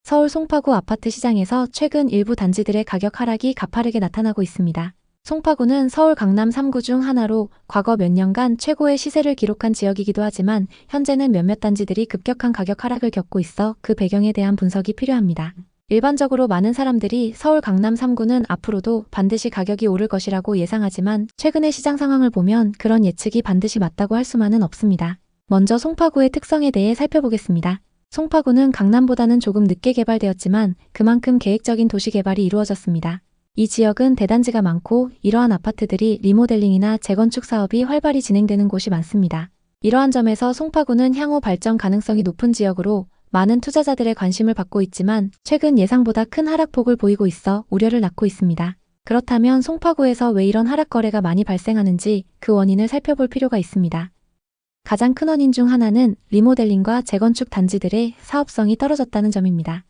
서울 송파구 아파트 시장에서 최근 일부 단지들의 가격 하락이 가파르게 나타나고 있습니다. 송파구는 서울 강남 3구 중 하나로 과거 몇 년간 최고의 시세를 기록한 지역이기도 하지만 현재는 몇몇 단지들이 급격한 가격 하락을 겪고 있어 그 배경에 대한 분석이 필요합니다. 일반적으로 많은 사람들이 서울 강남 3구는 앞으로도 반드시 가격이 오를 것이라고 예상하지만 최근의 시장 상황을 보면 그런 예측이 반드시 맞다고 할 수만은 없습니다. 먼저 송파구의 특성에 대해 살펴보겠습니다. 송파구는 강남보다는 조금 늦게 개발되었지만 그만큼 계획적인 도시 개발이 이루어졌습니다. 이 지역은 대단지가 많고 이러한 아파트들이 리모델링이나 재건축 사업이 활발히 진행되는 곳이 많습니다. 이러한 점에서 송파구는 향후 발전 가능성이 높은 지역으로 많은 투자자들의 관심을 받고 있지만 최근 예상보다 큰 하락폭을 보이고 있어 우려를 낳고 있습니다. 그렇다면 송파구에서 왜 이런 하락 거래가 많이 발생하는지 그 원인을 살펴볼 필요가 있습니다. 가장 큰 원인 중 하나는 리모델링과 재건축 단지들의 사업성이 떨어졌다는 점입니다.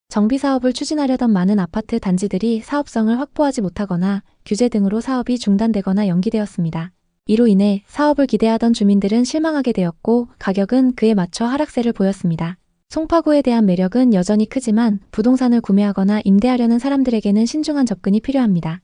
정비 사업을 추진하려던 많은 아파트 단지들이 사업성을 확보하지 못하거나 규제 등으로 사업이 중단되거나 연기되었습니다. 이로 인해 사업을 기대하던 주민들은 실망하게 되었고 가격은 그에 맞춰 하락세를 보였습니다. 송파구에 대한 매력은 여전히 크지만 부동산을 구매하거나 임대하려는 사람들에게는 신중한 접근이 필요합니다.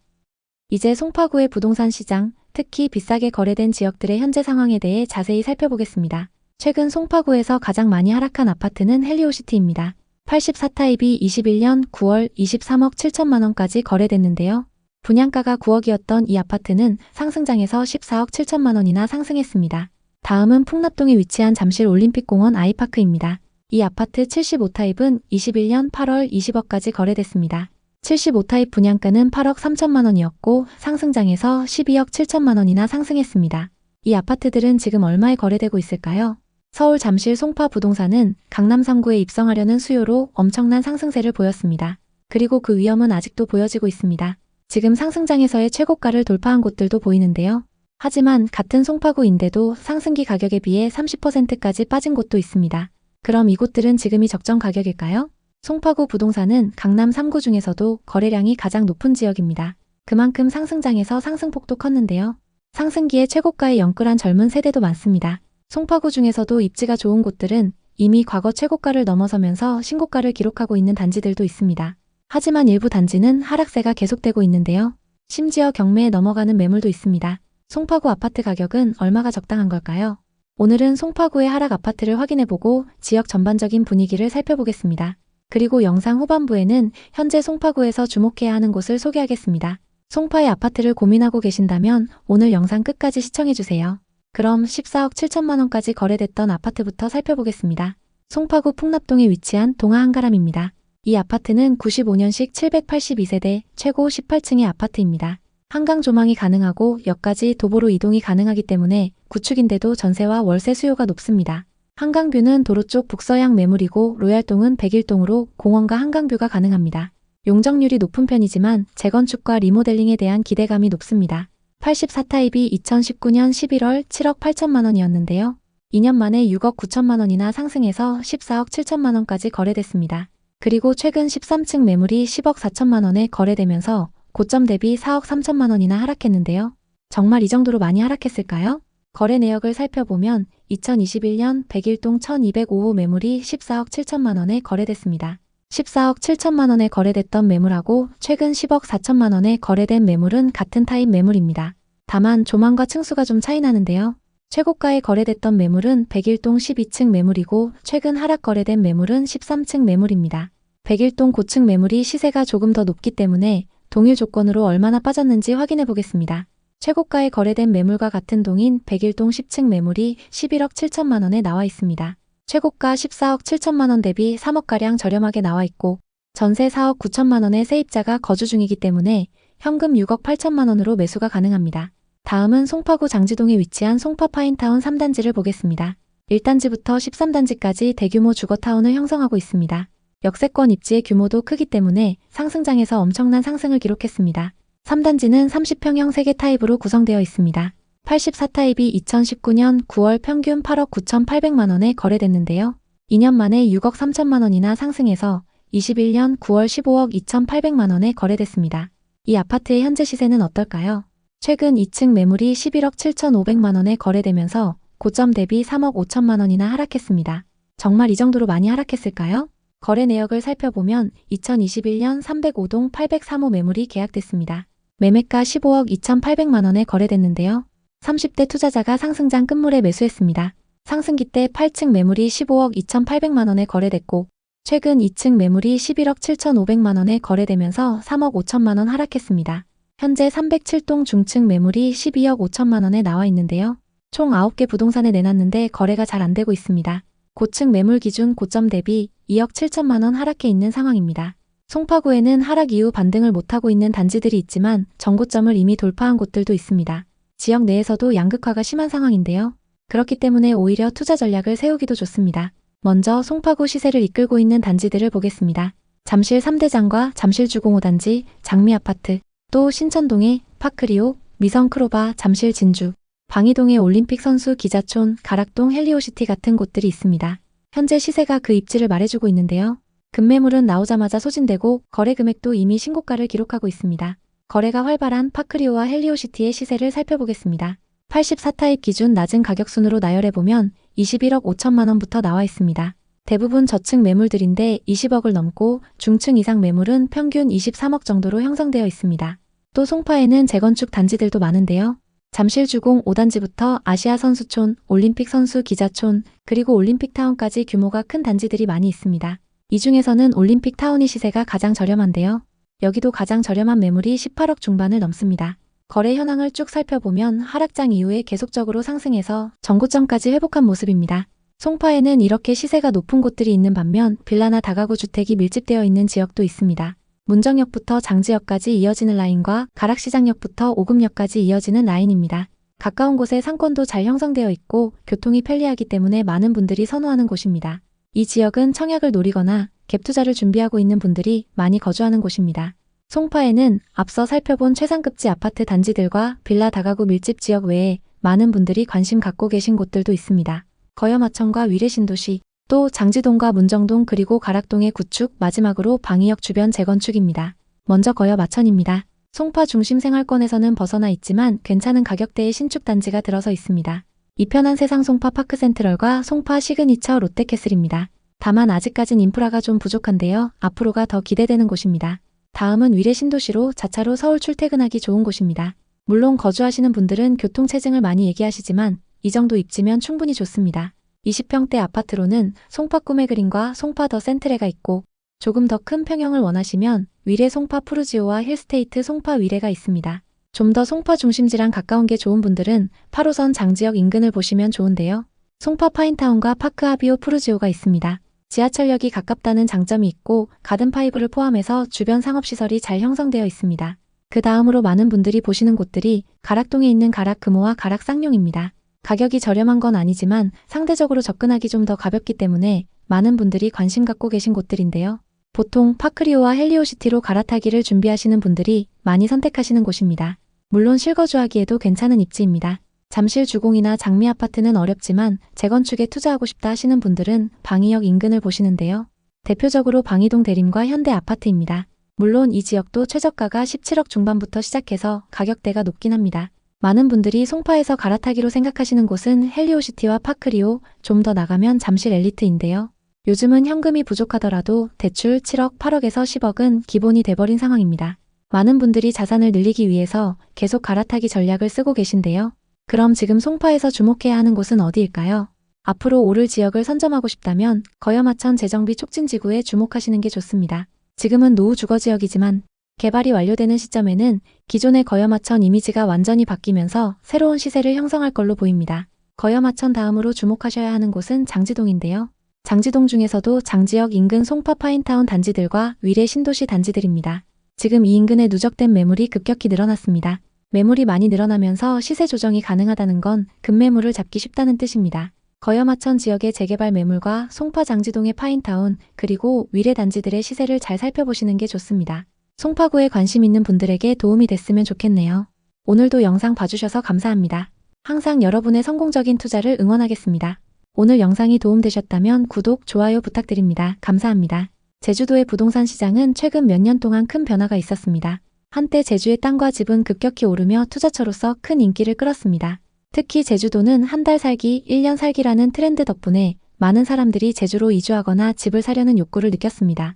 이제 송파구의 부동산 시장, 특히 비싸게 거래된 지역들의 현재 상황에 대해 자세히 살펴보겠습니다. 최근 송파구에서 가장 많이 하락한 아파트는 헬리오시티입니다. 84타입이 21년 9월 23억 7천만 원까지 거래됐는데요. 분양가가 9억이었던 이 아파트는 상승장에서 14억 7천만 원이나 상승했습니다. 다음은 풍납동에 위치한 잠실 올림픽공원 아이파크입니다. 이 아파트 75타입은 21년 8월 20억까지 거래됐습니다. 75타입 분양가는 8억 3천만 원이었고 상승장에서 12억 7천만 원이나 상승했습니다. 이 아파트들은 지금 얼마에 거래되고 있을까요? 서울 잠실 송파 부동산은 강남 3구에 입성하려는 수요로 엄청난 상승세를 보였습니다. 그리고 그 위험은 아직도 보여지고 있습니다. 지금 상승장에서의 최고가를 돌파한 곳들도 보이는데요. 하지만 같은 송파구인데도 상승기 가격에 비해 30%까지 빠진 곳도 있습니다. 그럼 이곳들은 지금이 적정 가격일까요? 송파구 부동산은 강남 3구 중에서도 거래량이 가장 높은 지역입니다. 그만큼 상승장에서 상승폭도 컸는데요. 상승기에 최고가에 영끌한 젊은 세대도 많습니다. 송파구 중에서도 입지가 좋은 곳들은 이미 과거 최고가를 넘어서면서 신고가를 기록하고 있는 단지들도 있습니다. 하지만 일부 단지는 하락세가 계속되고 있는데요. 심지어 경매에 넘어가는 매물도 있습니다. 송파구 아파트 가격은 얼마가 적당한 걸까요? 오늘은 송파구의 하락 아파트를 확인해보고 지역 전반적인 분위기를 살펴보겠습니다. 그리고 영상 후반부에는 현재 송파구에서 주목해야 하는 곳을 소개하겠습니다. 송파의 아파트를 고민하고 계신다면 오늘 영상 끝까지 시청해주세요. 그럼 14억 7천만 원까지 거래됐던 아파트부터 살펴보겠습니다. 송파구 풍납동에 위치한 동아 한가람입니다. 이 아파트는 95년식 782세대 최고 18층의 아파트입니다. 한강 조망이 가능하고 역까지 도보로 이동이 가능하기 때문에 구축인데도 전세와 월세 수요가 높습니다. 한강뷰는 도로 쪽 북서향 매물이고 로얄동은 101동으로 공원과 한강뷰가 가능합니다. 용적률이 높은 편이지만 재건축과 리모델링에 대한 기대감이 높습니다. 84타입이 2019년 11월 7억 8천만 원이었는데요. 2년 만에 6억 9천만 원이나 상승해서 14억 7천만 원까지 거래됐습니다. 그리고 최근 13층 매물이 10억 4천만 원에 거래되면서 고점 대비 4억 3천만 원이나 하락했는데요. 정말 이 정도로 많이 하락했을까요? 거래 내역을 살펴보면 2021년 101동 1205호 매물이 14억 7천만 원에 거래됐습니다. 14억 7천만 원에 거래됐던 매물하고 최근 10억 4천만 원에 거래된 매물은 같은 타입 매물입니다. 다만 조망과 층수가 좀 차이 나는데요. 최고가에 거래됐던 매물은 101동 12층 매물이고 최근 하락 거래된 매물은 13층 매물입니다. 101동 고층 매물이 시세가 조금 더 높기 때문에 동일 조건으로 얼마나 빠졌는지 확인해 보겠습니다. 최고가에 거래된 매물과 같은 동인 101동 10층 매물이 11억 7천만 원에 나와 있습니다. 최고가 14억 7천만 원 대비 3억가량 저렴하게 나와 있고 전세 4억 9천만 원의 세입자가 거주 중이기 때문에 현금 6억 8천만 원으로 매수가 가능합니다. 다음은 송파구 장지동에 위치한 송파파인타운 3단지를 보겠습니다. 1단지부터 13단지까지 대규모 주거타운을 형성하고 있습니다. 역세권 입지의 규모도 크기 때문에 상승장에서 엄청난 상승을 기록했습니다. 3단지는 30평형 3개 타입으로 구성되어 있습니다. 84타입이 2019년 9월 평균 8억 9,800만 원에 거래됐는데요. 2년 만에 6억 3천만 원이나 상승해서 21년 9월 15억 2,800만 원에 거래됐습니다. 이 아파트의 현재 시세는 어떨까요? 최근 2층 매물이 11억 7,500만 원에 거래되면서 고점 대비 3억 5천만 원이나 하락했습니다. 정말 이 정도로 많이 하락했을까요? 거래 내역을 살펴보면 2021년 305동 803호 매물이 계약됐습니다. 매매가 15억 2,800만 원에 거래됐는데요. 30대 투자자가 상승장 끝물에 매수했습니다. 상승기 때 8층 매물이 15억 2,800만 원에 거래됐고 최근 2층 매물이 11억 7,500만 원에 거래되면서 3억 5천만 원 하락했습니다. 현재 307동 중층 매물이 12억 5천만 원에 나와 있는데요. 총 9개 부동산에 내놨는데 거래가 잘 안 되고 있습니다. 고층 매물 기준 고점 대비 2억 7천만 원 하락해 있는 상황입니다. 송파구에는 하락 이후 반등을 못하고 있는 단지들이 있지만 전고점을 이미 돌파한 곳들도 있습니다. 지역 내에서도 양극화가 심한 상황인데요. 그렇기 때문에 오히려 투자 전략을 세우기도 좋습니다. 먼저 송파구 시세를 이끌고 있는 단지들을 보겠습니다. 잠실 3대장과 잠실 주공 5단지, 장미아파트, 또 신천동의 파크리오, 미성크로바, 잠실 진주, 방이동의 올림픽 선수 기자촌, 가락동 헬리오시티 같은 곳들이 있습니다. 현재 시세가 그 입지를 말해주고 있는데요. 급매물은 나오자마자 소진되고 거래 금액도 이미 신고가를 기록하고 있습니다. 거래가 활발한 파크리오와 헬리오시티의 시세를 살펴보겠습니다. 84타입 기준 낮은 가격순으로 나열해보면 21억 5천만 원부터 나와 있습니다. 대부분 저층 매물들인데 20억을 넘고 중층 이상 매물은 평균 23억 정도로 형성되어 있습니다. 또 송파에는 재건축 단지들도 많은데요. 잠실 주공 5단지부터 아시아 선수촌, 올림픽 선수 기자촌, 그리고 올림픽타운까지 규모가 큰 단지들이 많이 있습니다. 이 중에서는 올림픽타운이 시세가 가장 저렴한데요. 여기도 가장 저렴한 매물이 18억 중반을 넘습니다. 거래 현황을 쭉 살펴보면 하락장 이후에 계속적으로 상승해서 전고점까지 회복한 모습입니다. 송파에는 이렇게 시세가 높은 곳들이 있는 반면 빌라나 다가구 주택이 밀집되어 있는 지역도 있습니다. 문정역부터 장지역까지 이어지는 라인과 가락시장역부터 오금역까지 이어지는 라인입니다. 가까운 곳에 상권도 잘 형성되어 있고 교통이 편리하기 때문에 많은 분들이 선호하는 곳입니다. 이 지역은 청약을 노리거나 갭 투자를 준비하고 있는 분들이 많이 거주하는 곳입니다. 송파에는 앞서 살펴본 최상급지 아파트 단지들과 빌라 다가구 밀집 지역 외에 많은 분들이 관심 갖고 계신 곳들도 있습니다. 거여마천과 위례신도시, 또 장지동과 문정동 그리고 가락동의 구축, 마지막으로 방이역 주변 재건축입니다. 먼저 거여마천입니다. 송파 중심 생활권에서는 벗어나 있지만 괜찮은 가격대의 신축 단지가 들어서 있습니다. 이 편한 세상 송파 파크센트럴과 송파 시그니처 롯데캐슬입니다. 다만 아직까진 인프라가 좀 부족한데요. 앞으로가 더 기대되는 곳입니다. 다음은 위례신도시로 자차로 서울 출퇴근하기 좋은 곳입니다. 물론 거주하시는 분들은 교통체증을 많이 얘기하시지만 이 정도 입지면 충분히 좋습니다. 20평대 아파트로는 송파 꿈의 그린과 송파 더 센트레가 있고 조금 더 큰 평형을 원하시면 위례 송파 푸르지오와 힐스테이트 송파 위례가 있습니다. 좀 더 송파 중심지랑 가까운 게 좋은 분들은 8호선 장지역 인근을 보시면 좋은데요. 송파 파인타운과 파크 아비오 푸르지오가 있습니다. 지하철역이 가깝다는 장점이 있고 가든파이브를 포함해서 주변 상업시설이 잘 형성되어 있습니다. 그 다음으로 많은 분들이 보시는 곳들이 가락동에 있는 가락 금호와 가락 쌍용입니다. 가격이 저렴한 건 아니지만 상대적으로 접근하기 좀 더 가볍기 때문에 많은 분들이 관심 갖고 계신 곳들인데요. 보통 파크리오와 헬리오시티로 갈아타기를 준비하시는 분들이 많이 선택하시는 곳입니다. 물론 실거주하기에도 괜찮은 입지입니다. 잠실 주공이나 장미아파트는 어렵지만 재건축에 투자하고 싶다 하시는 분들은 방이역 인근을 보시는데요. 대표적으로 방이동 대림과 현대아파트입니다. 물론 이 지역도 최저가가 17억 중반부터 시작해서 가격대가 높긴 합니다. 많은 분들이 송파에서 갈아타기로 생각하시는 곳은 헬리오시티와 파크리오, 좀 더 나가면 잠실 엘리트인데요. 요즘은 현금이 부족하더라도 대출 7억, 8억에서 10억은 기본이 돼버린 상황입니다. 많은 분들이 자산을 늘리기 위해서 계속 갈아타기 전략을 쓰고 계신데요. 그럼 지금 송파에서 주목해야 하는 곳은 어디일까요? 앞으로 오를 지역을 선점하고 싶다면 거여마천 재정비 촉진지구에 주목하시는 게 좋습니다. 지금은 노후 주거지역이지만 개발이 완료되는 시점에는 기존의 거여마천 이미지가 완전히 바뀌면서 새로운 시세를 형성할 걸로 보입니다. 거여마천 다음으로 주목하셔야 하는 곳은 장지동인데요. 장지동 중에서도 장지역 인근 송파 파인타운 단지들과 위례 신도시 단지들입니다. 지금 이 인근에 누적된 매물이 급격히 늘어났습니다. 매물이 많이 늘어나면서 시세 조정이 가능하다는 건 급매물을 잡기 쉽다는 뜻입니다. 거여마천 지역의 재개발 매물과 송파 장지동의 파인타운 그리고 위례 단지들의 시세를 잘 살펴보시는 게 좋습니다. 송파구에 관심 있는 분들에게 도움이 됐으면 좋겠네요. 오늘도 영상 봐주셔서 감사합니다. 항상 여러분의 성공적인 투자를 응원하겠습니다. 오늘 영상이 도움되셨다면 구독, 좋아요 부탁드립니다. 감사합니다. 제주도의 부동산 시장은 최근 몇 년 동안 큰 변화가 있었습니다. 한때 제주의 땅과 집은 급격히 오르며 투자처로서 큰 인기를 끌었습니다. 특히 제주도는 한 달 살기, 1년 살기라는 트렌드 덕분에 많은 사람들이 제주로 이주하거나 집을 사려는 욕구를 느꼈습니다.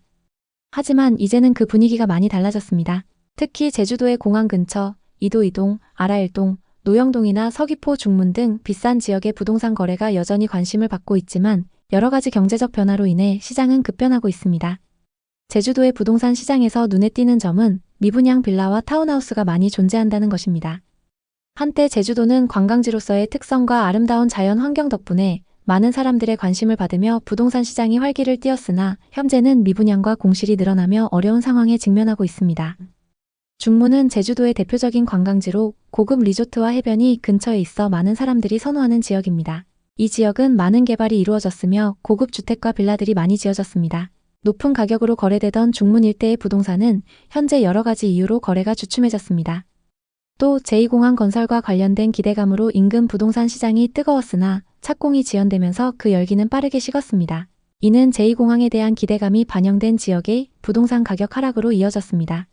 하지만 이제는 그 분위기가 많이 달라졌습니다. 특히 제주도의 공항 근처 이도2동, 아라1동, 노영동이나 서귀포 중문 등 비싼 지역의 부동산 거래가 여전히 관심을 받고 있지만 여러 가지 경제적 변화로 인해 시장은 급변하고 있습니다. 제주도의 부동산 시장에서 눈에 띄는 점은 미분양 빌라와 타운하우스가 많이 존재한다는 것입니다. 한때 제주도는 관광지로서의 특성과 아름다운 자연 환경 덕분에 많은 사람들의 관심을 받으며 부동산 시장이 활기를 띠었으나 현재는 미분양과 공실이 늘어나며 어려운 상황에 직면하고 있습니다. 중문은 제주도의 대표적인 관광지로 고급 리조트와 해변이 근처에 있어 많은 사람들이 선호하는 지역입니다. 이 지역은 많은 개발이 이루어졌으며 고급 주택과 빌라들이 많이 지어졌습니다. 높은 가격으로 거래되던 중문 일대의 부동산은 현재 여러 가지 이유로 거래가 주춤해졌습니다. 또 제2공항 건설과 관련된 기대감으로 인근 부동산 시장이 뜨거웠으나 착공이 지연되면서 그 열기는 빠르게 식었습니다. 이는 제2공항에 대한 기대감이 반영된 지역의 부동산 가격 하락으로 이어졌습니다.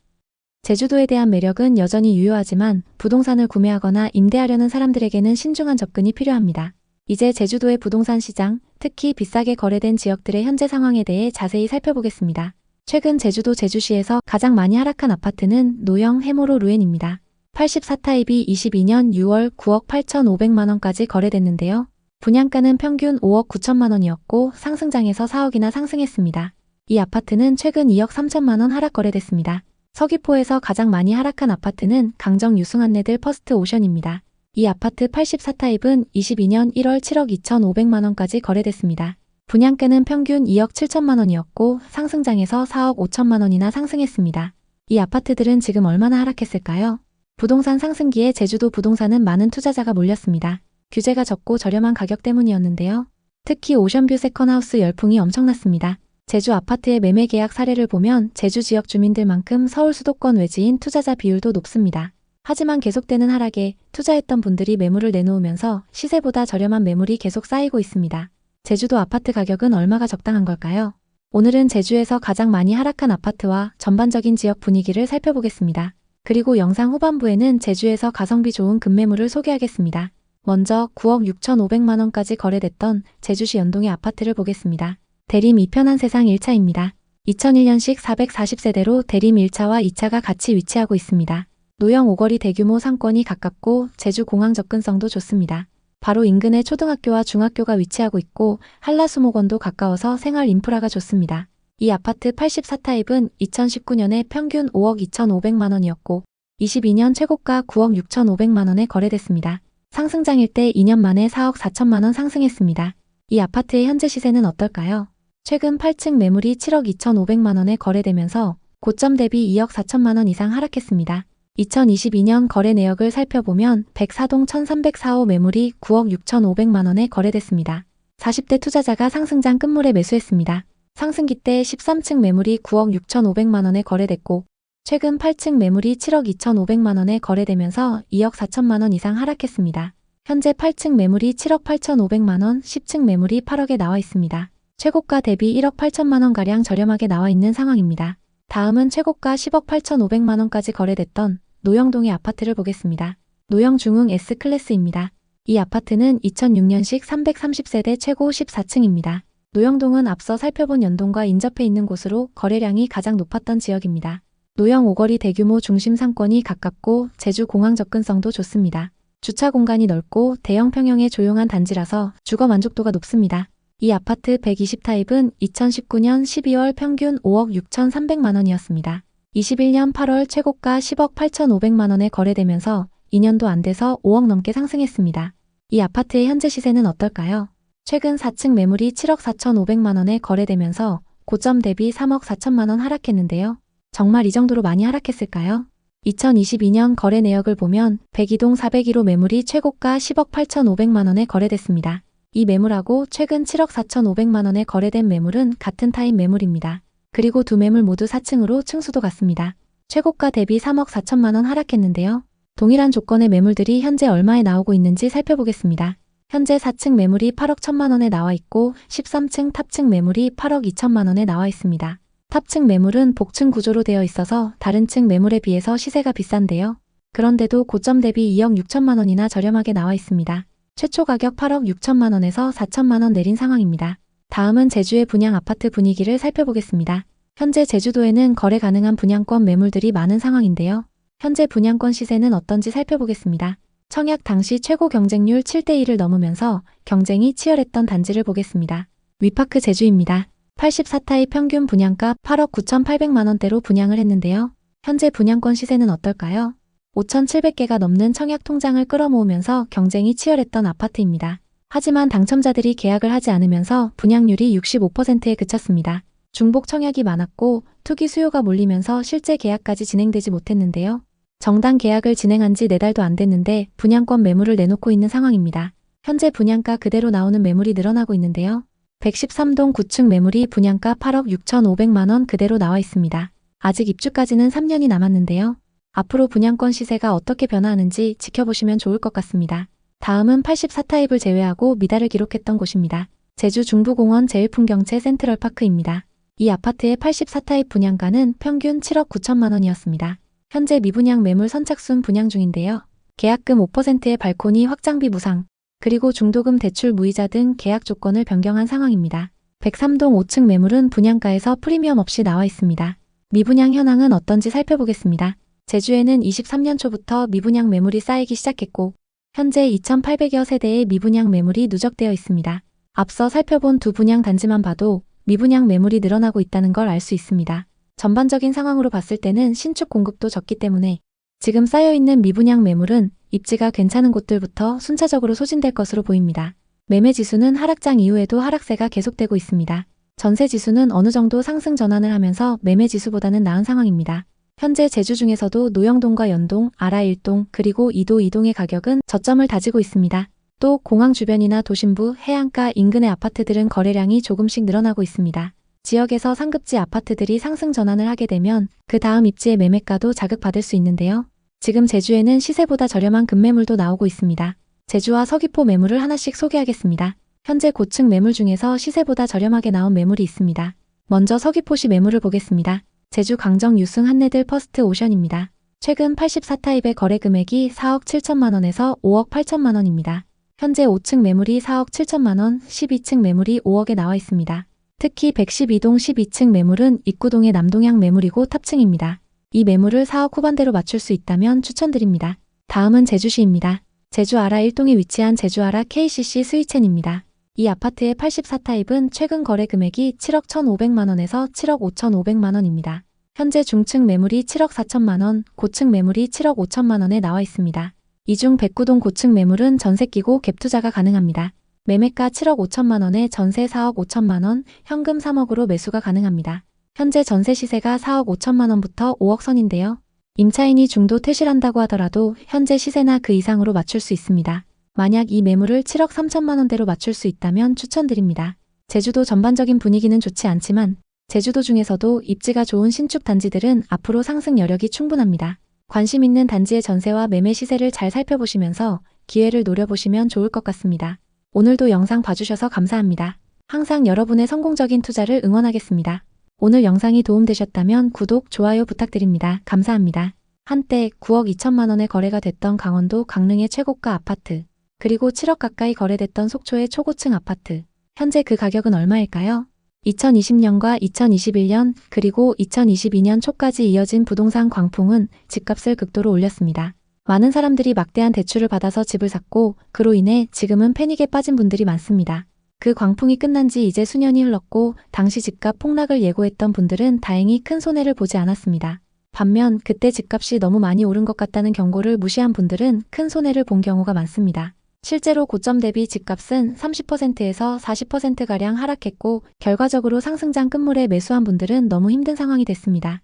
제주도에 대한 매력은 여전히 유효하지만 부동산을 구매하거나 임대하려는 사람들에게는 신중한 접근이 필요합니다. 이제 제주도의 부동산 시장, 특히 비싸게 거래된 지역들의 현재 상황에 대해 자세히 살펴보겠습니다. 최근 제주도 제주시에서 가장 많이 하락한 아파트는 노영 해모로 루엔입니다. 84타입이 22년 6월 9억 8,500만 원까지 거래됐는데요. 분양가는 평균 5억 9천만 원이었고 상승장에서 4억이나 상승했습니다. 이 아파트는 최근 2억 3천만 원 하락 거래됐습니다. 서귀포에서 가장 많이 하락한 아파트는 강정 유승안내들 퍼스트 오션입니다. 이 아파트 84타입은 22년 1월 7억 2,500만 원까지 거래됐습니다. 분양가는 평균 2억 7천만 원이었고 상승장에서 4억 5천만 원이나 상승했습니다. 이 아파트들은 지금 얼마나 하락했을까요? 부동산 상승기에 제주도 부동산은 많은 투자자가 몰렸습니다. 규제가 적고 저렴한 가격 때문이었는데요. 특히 오션뷰 세컨하우스 열풍이 엄청났습니다. 제주 아파트의 매매 계약 사례를 보면 제주 지역 주민들만큼 서울 수도권 외지인 투자자 비율도 높습니다. 하지만 계속되는 하락에 투자했던 분들이 매물을 내놓으면서 시세보다 저렴한 매물이 계속 쌓이고 있습니다. 제주도 아파트 가격은 얼마가 적당한 걸까요? 오늘은 제주에서 가장 많이 하락한 아파트와 전반적인 지역 분위기를 살펴보겠습니다. 그리고 영상 후반부에는 제주에서 가성비 좋은 급매물을 소개하겠습니다. 먼저 9억 6,500만 원까지 거래됐던 제주시 연동의 아파트를 보겠습니다. 대림 2편한 세상 1차입니다. 2001년식 440세대로 대림 1차와 2차가 같이 위치하고 있습니다. 노영 오거리 대규모 상권이 가깝고 제주 공항 접근성도 좋습니다. 바로 인근에 초등학교와 중학교가 위치하고 있고 한라수목원도 가까워서 생활 인프라가 좋습니다. 이 아파트 84타입은 2019년에 평균 5억 2,500만 원이었고 22년 최고가 9억 6,500만 원에 거래됐습니다. 상승장일 때 2년 만에 4억 4천만 원 상승했습니다. 이 아파트의 현재 시세는 어떨까요? 최근 8층 매물이 7억 2,500만 원에 거래되면서 고점 대비 2억 4천만 원 이상 하락했습니다. 2022년 거래 내역을 살펴보면 104동 1304호 매물이 9억 6,500만 원에 거래됐습니다. 40대 투자자가 상승장 끝물에 매수했습니다. 상승기 때 13층 매물이 9억 6,500만 원에 거래됐고 최근 8층 매물이 7억 2,500만 원에 거래되면서 2억 4천만 원 이상 하락했습니다. 현재 8층 매물이 7억 8,500만 원, 10층 매물이 8억에 나와 있습니다. 최고가 대비 1억 8천만 원가량 저렴하게 나와 있는 상황입니다. 다음은 최고가 10억 8,500만 원까지 거래됐던 노영동의 아파트를 보겠습니다. 노영 중흥 S클래스입니다. 이 아파트는 2006년식 330세대 최고 14층입니다. 노영동은 앞서 살펴본 연동과 인접해 있는 곳으로 거래량이 가장 높았던 지역입니다. 노영 오거리 대규모 중심 상권이 가깝고 제주 공항 접근성도 좋습니다. 주차 공간이 넓고 대형 평형의 조용한 단지라서 주거 만족도가 높습니다. 이 아파트 120타입은 2019년 12월 평균 5억 6,300만 원이었습니다. 21년 8월 최고가 10억 8,500만 원에 거래되면서 2년도 안 돼서 5억 넘게 상승했습니다. 이 아파트의 현재 시세는 어떨까요? 최근 4층 매물이 7억 4,500만 원에 거래되면서 고점 대비 3억 4천만 원 하락했는데요. 정말 이 정도로 많이 하락했을까요? 2022년 거래 내역을 보면 102동 401호 매물이 최고가 10억 8,500만 원에 거래됐습니다. 이 매물하고 최근 7억 4,500만 원에 거래된 매물은 같은 타입 매물입니다. 그리고 두 매물 모두 4층으로 층수도 같습니다. 최고가 대비 3억 4천만 원 하락했는데요. 동일한 조건의 매물들이 현재 얼마에 나오고 있는지 살펴보겠습니다. 현재 4층 매물이 8억 1천만 원에 나와 있고 13층 탑층 매물이 8억 2천만 원에 나와 있습니다. 탑층 매물은 복층 구조로 되어 있어서 다른 층 매물에 비해서 시세가 비싼데요. 그런데도 고점 대비 2억 6천만 원이나 저렴하게 나와 있습니다. 최초 가격 8억 6천만 원에서 4천만 원 내린 상황입니다. 다음은 제주의 분양 아파트 분위기를 살펴보겠습니다. 현재 제주도에는 거래 가능한 분양권 매물들이 많은 상황인데요. 현재 분양권 시세는 어떤지 살펴보겠습니다. 청약 당시 최고 경쟁률 7대1을 넘으면서 경쟁이 치열했던 단지를 보겠습니다. 위파크 제주입니다. 84타입 평균 분양가 8억 9,800만 원대로 분양을 했는데요. 현재 분양권 시세는 어떨까요? 5,700개가 넘는 청약 통장을 끌어모으면서 경쟁이 치열했던 아파트입니다. 하지만 당첨자들이 계약을 하지 않으면서 분양률이 65%에 그쳤습니다. 중복 청약이 많았고 투기 수요가 몰리면서 실제 계약까지 진행되지 못했는데요. 정당 계약을 진행한 지 4달도 안 됐는데 분양권 매물을 내놓고 있는 상황입니다. 현재 분양가 그대로 나오는 매물이 늘어나고 있는데요. 113동 9층 매물이 분양가 8억 6,500만 원 그대로 나와 있습니다. 아직 입주까지는 3년이 남았는데요. 앞으로 분양권 시세가 어떻게 변화하는지 지켜보시면 좋을 것 같습니다. 다음은 84타입을 제외하고 미달을 기록했던 곳입니다. 제주 중부공원 제일풍경채 센트럴파크입니다. 이 아파트의 84타입 분양가는 평균 7억 9천만 원이었습니다. 현재 미분양 매물 선착순 분양 중인데요. 계약금 5%의 발코니 확장비 무상, 그리고 중도금 대출 무이자 등 계약 조건을 변경한 상황입니다. 103동 5층 매물은 분양가에서 프리미엄 없이 나와 있습니다. 미분양 현황은 어떤지 살펴보겠습니다. 제주에는 23년 초부터 미분양 매물이 쌓이기 시작했고 현재 2,800여 세대의 미분양 매물이 누적되어 있습니다. 앞서 살펴본 두 분양 단지만 봐도 미분양 매물이 늘어나고 있다는 걸 알 수 있습니다. 전반적인 상황으로 봤을 때는 신축 공급도 적기 때문에 지금 쌓여있는 미분양 매물은 입지가 괜찮은 곳들부터 순차적으로 소진될 것으로 보입니다. 매매 지수는 하락장 이후에도 하락세가 계속되고 있습니다. 전세 지수는 어느 정도 상승 전환을 하면서 매매 지수보다는 나은 상황입니다. 현재 제주 중에서도 노영동과 연동, 아라 1동, 그리고 2도 2동의 가격은 저점을 다지고 있습니다. 또 공항 주변이나 도심부, 해안가 인근의 아파트들은 거래량이 조금씩 늘어나고 있습니다. 지역에서 상급지 아파트들이 상승 전환을 하게 되면 그 다음 입지의 매매가도 자극받을 수 있는데요. 지금 제주에는 시세보다 저렴한 급매물도 나오고 있습니다. 제주와 서귀포 매물을 하나씩 소개하겠습니다. 현재 고층 매물 중에서 시세보다 저렴하게 나온 매물이 있습니다. 먼저 서귀포시 매물을 보겠습니다. 제주 강정 유승 한내들 퍼스트 오션입니다. 최근 84타입의 거래 금액이 4억 7천만 원에서 5억 8천만 원입니다. 현재 5층 매물이 4억 7천만 원, 12층 매물이 5억에 나와 있습니다. 특히 112동 12층 매물은 입구동의 남동향 매물이고 탑층입니다. 이 매물을 4억 후반대로 맞출 수 있다면 추천드립니다. 다음은 제주시입니다. 제주 아라 1동에 위치한 제주 아라 KCC 스위첸입니다. 이 아파트의 84타입은 최근 거래 금액이 7억 1,500만 원에서 7억 5,500만 원입니다. 현재 중층 매물이 7억 4천만 원, 고층 매물이 7억 5천만 원에 나와 있습니다. 이 중 109동 고층 매물은 전세 끼고 갭 투자가 가능합니다. 매매가 7억 5천만 원에 전세 4억 5천만 원, 현금 3억으로 매수가 가능합니다. 현재 전세 시세가 4억 5천만 원부터 5억 선인데요. 임차인이 중도 퇴실한다고 하더라도 현재 시세나 그 이상으로 맞출 수 있습니다. 만약 이 매물을 7억 3천만 원대로 맞출 수 있다면 추천드립니다. 제주도 전반적인 분위기는 좋지 않지만 제주도 중에서도 입지가 좋은 신축 단지들은 앞으로 상승 여력이 충분합니다. 관심 있는 단지의 전세와 매매 시세를 잘 살펴보시면서 기회를 노려보시면 좋을 것 같습니다. 오늘도 영상 봐주셔서 감사합니다. 항상 여러분의 성공적인 투자를 응원하겠습니다. 오늘 영상이 도움되셨다면 구독, 좋아요 부탁드립니다. 감사합니다. 한때 9억 2천만 원에 거래가 됐던 강원도 강릉의 최고가 아파트, 그리고 7억 가까이 거래됐던 속초의 초고층 아파트, 현재 그 가격은 얼마일까요? 2020년과 2021년 그리고 2022년 초까지 이어진 부동산 광풍은 집값을 극도로 올렸습니다. 많은 사람들이 막대한 대출을 받아서 집을 샀고 그로 인해 지금은 패닉에 빠진 분들이 많습니다. 그 광풍이 끝난 지 이제 수년이 흘렀고 당시 집값 폭락을 예고했던 분들은 다행히 큰 손해를 보지 않았습니다. 반면 그때 집값이 너무 많이 오른 것 같다는 경고를 무시한 분들은 큰 손해를 본 경우가 많습니다. 실제로 고점 대비 집값은 30%에서 40%가량 하락했고 결과적으로 상승장 끝물에 매수한 분들은 너무 힘든 상황이 됐습니다.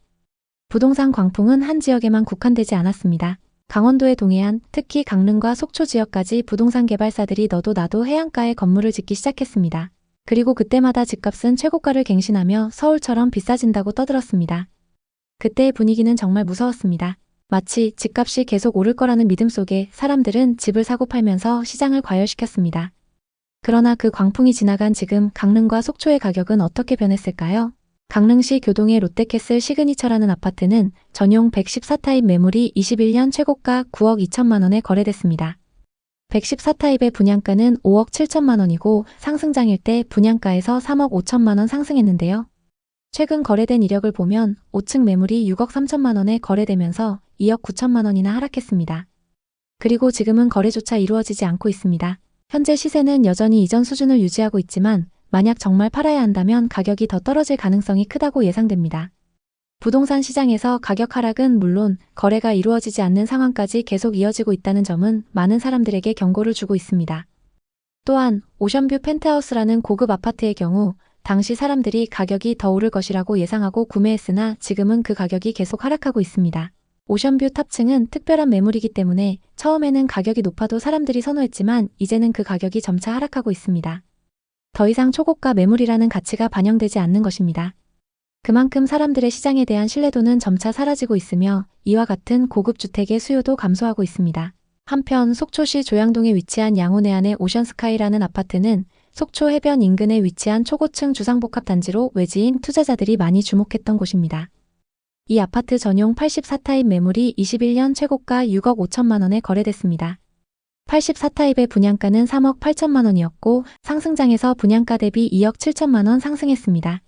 부동산 광풍은 한 지역에만 국한되지 않았습니다. 강원도의 동해안, 특히 강릉과 속초 지역까지 부동산 개발사들이 너도 나도 해안가에 건물을 짓기 시작했습니다. 그리고 그때마다 집값은 최고가를 갱신하며 서울처럼 비싸진다고 떠들었습니다. 그때의 분위기는 정말 무서웠습니다. 마치 집값이 계속 오를 거라는 믿음 속에 사람들은 집을 사고 팔면서 시장을 과열시켰습니다. 그러나 그 광풍이 지나간 지금 강릉과 속초의 가격은 어떻게 변했을까요? 강릉시 교동의 롯데캐슬 시그니처라는 아파트는 전용 114타입 매물이 21년 최고가 9억 2천만 원에 거래됐습니다. 114타입의 분양가는 5억 7천만 원이고 상승장일 때 분양가에서 3억 5천만 원 상승했는데요. 최근 거래된 이력을 보면 5층 매물이 6억 3천만 원에 거래되면서 2억 9천만 원이나 하락했습니다. 그리고 지금은 거래조차 이루어지지 않고 있습니다. 현재 시세는 여전히 이전 수준을 유지하고 있지만 만약 정말 팔아야 한다면 가격이 더 떨어질 가능성이 크다고 예상됩니다. 부동산 시장에서 가격 하락은 물론 거래가 이루어지지 않는 상황까지 계속 이어지고 있다는 점은 많은 사람들에게 경고를 주고 있습니다. 또한 오션뷰 펜트하우스라는 고급 아파트의 경우 당시 사람들이 가격이 더 오를 것이라고 예상하고 구매했으나 지금은 그 가격이 계속 하락하고 있습니다. 오션뷰 탑층은 특별한 매물이기 때문에 처음에는 가격이 높아도 사람들이 선호했지만 이제는 그 가격이 점차 하락하고 있습니다. 더 이상 초고가 매물이라는 가치가 반영되지 않는 것입니다. 그만큼 사람들의 시장에 대한 신뢰도는 점차 사라지고 있으며 이와 같은 고급 주택의 수요도 감소하고 있습니다. 한편 속초시 조양동에 위치한 양호내안의 오션스카이라는 아파트는 속초 해변 인근에 위치한 초고층 주상복합단지로 외지인 투자자들이 많이 주목했던 곳입니다. 이 아파트 전용 84타입 매물이 21년 최고가 6억 5천만 원에 거래됐습니다. 84타입의 분양가는 3억 8천만 원이었고 상승장에서 분양가 대비 2억 7천만 원 상승했습니다.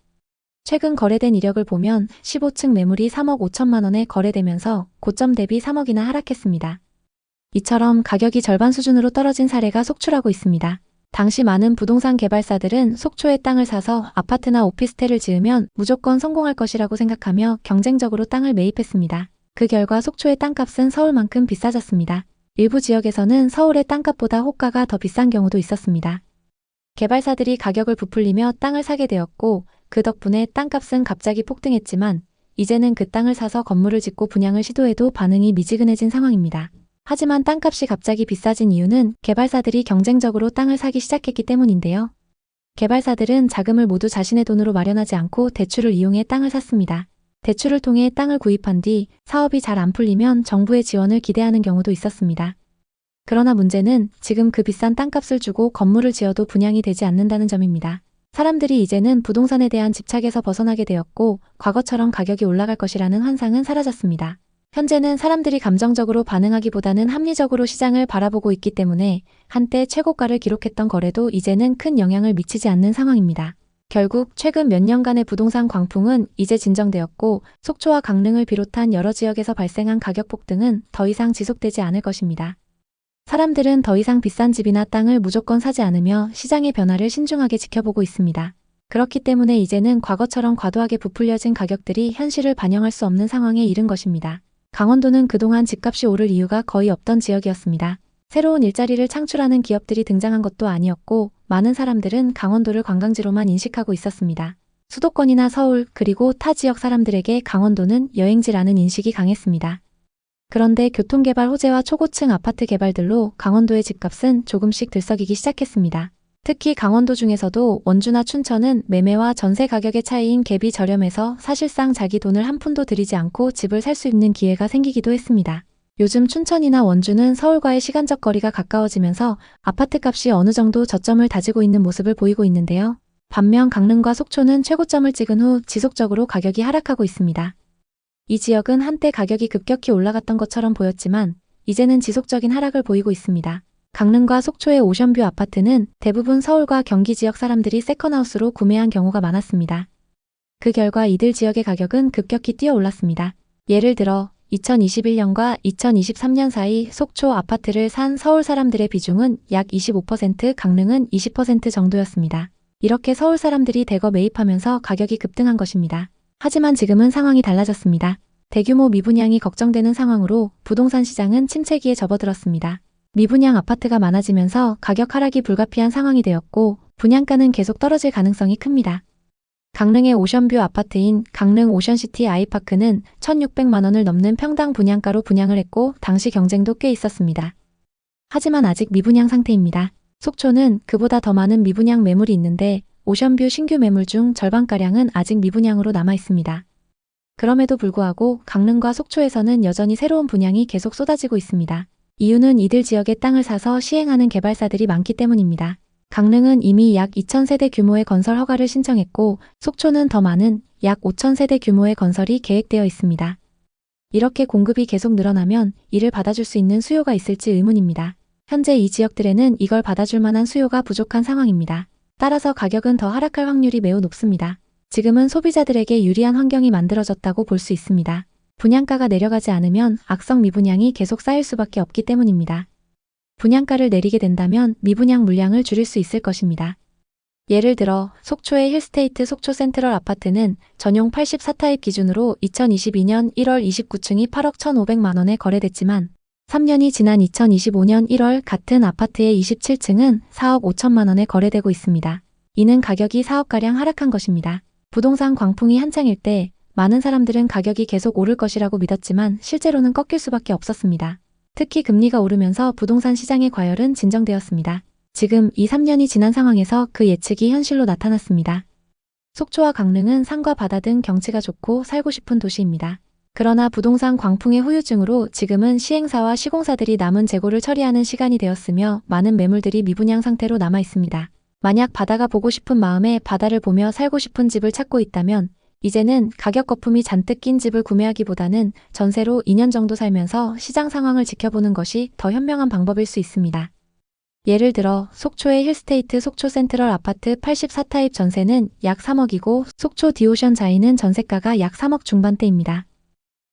최근 거래된 이력을 보면 15층 매물이 3억 5천만 원에 거래되면서 고점 대비 3억이나 하락했습니다. 이처럼 가격이 절반 수준으로 떨어진 사례가 속출하고 있습니다. 당시 많은 부동산 개발사들은 속초에 땅을 사서 아파트나 오피스텔을 지으면 무조건 성공할 것이라고 생각하며 경쟁적으로 땅을 매입했습니다. 그 결과 속초의 땅값은 서울만큼 비싸졌습니다. 일부 지역에서는 서울의 땅값보다 호가가 더 비싼 경우도 있었습니다. 개발사들이 가격을 부풀리며 땅을 사게 되었고 그 덕분에 땅값은 갑자기 폭등했지만 이제는 그 땅을 사서 건물을 짓고 분양을 시도해도 반응이 미지근해진 상황입니다. 하지만 땅값이 갑자기 비싸진 이유는 개발사들이 경쟁적으로 땅을 사기 시작했기 때문인데요. 개발사들은 자금을 모두 자신의 돈으로 마련하지 않고 대출을 이용해 땅을 샀습니다. 대출을 통해 땅을 구입한 뒤 사업이 잘 안 풀리면 정부의 지원을 기대하는 경우도 있었습니다. 그러나 문제는 지금 그 비싼 땅값을 주고 건물을 지어도 분양이 되지 않는다는 점입니다. 사람들이 이제는 부동산에 대한 집착에서 벗어나게 되었고 과거처럼 가격이 올라갈 것이라는 환상은 사라졌습니다. 현재는 사람들이 감정적으로 반응하기보다는 합리적으로 시장을 바라보고 있기 때문에 한때 최고가를 기록했던 거래도 이제는 큰 영향을 미치지 않는 상황입니다. 결국 최근 몇 년간의 부동산 광풍은 이제 진정되었고 속초와 강릉을 비롯한 여러 지역에서 발생한 가격 폭등은 더 이상 지속되지 않을 것입니다. 사람들은 더 이상 비싼 집이나 땅을 무조건 사지 않으며 시장의 변화를 신중하게 지켜보고 있습니다. 그렇기 때문에 이제는 과거처럼 과도하게 부풀려진 가격들이 현실을 반영할 수 없는 상황에 이른 것입니다. 강원도는 그동안 집값이 오를 이유가 거의 없던 지역이었습니다. 새로운 일자리를 창출하는 기업들이 등장한 것도 아니었고 많은 사람들은 강원도를 관광지로만 인식하고 있었습니다. 수도권이나 서울 그리고 타 지역 사람들에게 강원도는 여행지라는 인식이 강했습니다. 그런데 교통개발 호재와 초고층 아파트 개발들로 강원도의 집값은 조금씩 들썩이기 시작했습니다. 특히 강원도 중에서도 원주나 춘천은 매매와 전세 가격의 차이인 갭이 저렴해서 사실상 자기 돈을 한 푼도 들이지 않고 집을 살 수 있는 기회가 생기기도 했습니다. 요즘 춘천이나 원주는 서울과의 시간적 거리가 가까워지면서 아파트값이 어느 정도 저점을 다지고 있는 모습을 보이고 있는데요. 반면 강릉과 속초는 최고점을 찍은 후 지속적으로 가격이 하락하고 있습니다. 이 지역은 한때 가격이 급격히 올라갔던 것처럼 보였지만 이제는 지속적인 하락을 보이고 있습니다. 강릉과 속초의 오션뷰 아파트는 대부분 서울과 경기 지역 사람들이 세컨하우스로 구매한 경우가 많았습니다. 그 결과 이들 지역의 가격은 급격히 뛰어올랐습니다. 예를 들어 2021년과 2023년 사이 속초 아파트를 산 서울 사람들의 비중은 약 25%, 강릉은 20% 정도였습니다. 이렇게 서울 사람들이 대거 매입하면서 가격이 급등한 것입니다. 하지만 지금은 상황이 달라졌습니다. 대규모 미분양이 걱정되는 상황으로 부동산 시장은 침체기에 접어들었습니다. 미분양 아파트가 많아지면서 가격 하락이 불가피한 상황이 되었고 분양가는 계속 떨어질 가능성이 큽니다. 강릉의 오션뷰 아파트인 강릉 오션시티 아이파크는 1,600만 원을 넘는 평당 분양가로 분양을 했고 당시 경쟁도 꽤 있었습니다. 하지만 아직 미분양 상태입니다. 속초는 그보다 더 많은 미분양 매물이 있는데 오션뷰 신규 매물 중 절반가량은 아직 미분양으로 남아 있습니다. 그럼에도 불구하고 강릉과 속초에서는 여전히 새로운 분양이 계속 쏟아지고 있습니다. 이유는 이들 지역의 땅을 사서 시행하는 개발사들이 많기 때문입니다. 강릉은 이미 약 2,000세대 규모의 건설 허가를 신청했고 속초는 더 많은 약 5,000세대 규모의 건설이 계획되어 있습니다. 이렇게 공급이 계속 늘어나면 이를 받아줄 수 있는 수요가 있을지 의문입니다. 현재 이 지역들에는 이걸 받아줄 만한 수요가 부족한 상황입니다. 따라서 가격은 더 하락할 확률이 매우 높습니다. 지금은 소비자들에게 유리한 환경이 만들어졌다고 볼 수 있습니다. 분양가가 내려가지 않으면 악성 미분양이 계속 쌓일 수밖에 없기 때문입니다. 분양가를 내리게 된다면 미분양 물량을 줄일 수 있을 것입니다. 예를 들어 속초의 힐스테이트 속초 센트럴 아파트는 전용 84타입 기준으로 2022년 1월 29층이 8억 1,500만 원에 거래됐지만 3년이 지난 2025년 1월 같은 아파트의 27층은 4억 5천만 원에 거래되고 있습니다. 이는 가격이 4억가량 하락한 것입니다. 부동산 광풍이 한창일 때 많은 사람들은 가격이 계속 오를 것이라고 믿었지만 실제로는 꺾일 수밖에 없었습니다. 특히 금리가 오르면서 부동산 시장의 과열은 진정되었습니다. 지금 2, 3년이 지난 상황에서 그 예측이 현실로 나타났습니다. 속초와 강릉은 산과 바다 등 경치가 좋고 살고 싶은 도시입니다. 그러나 부동산 광풍의 후유증으로 지금은 시행사와 시공사들이 남은 재고를 처리하는 시간이 되었으며 많은 매물들이 미분양 상태로 남아 있습니다. 만약 바다가 보고 싶은 마음에 바다를 보며 살고 싶은 집을 찾고 있다면 이제는 가격 거품이 잔뜩 낀 집을 구매하기보다는 전세로 2년 정도 살면서 시장 상황을 지켜보는 것이 더 현명한 방법일 수 있습니다. 예를 들어 속초의 힐스테이트 속초 센트럴 아파트 84타입 전세는 약 3억이고 속초 디오션 자이는 전세가가 약 3억 중반대입니다.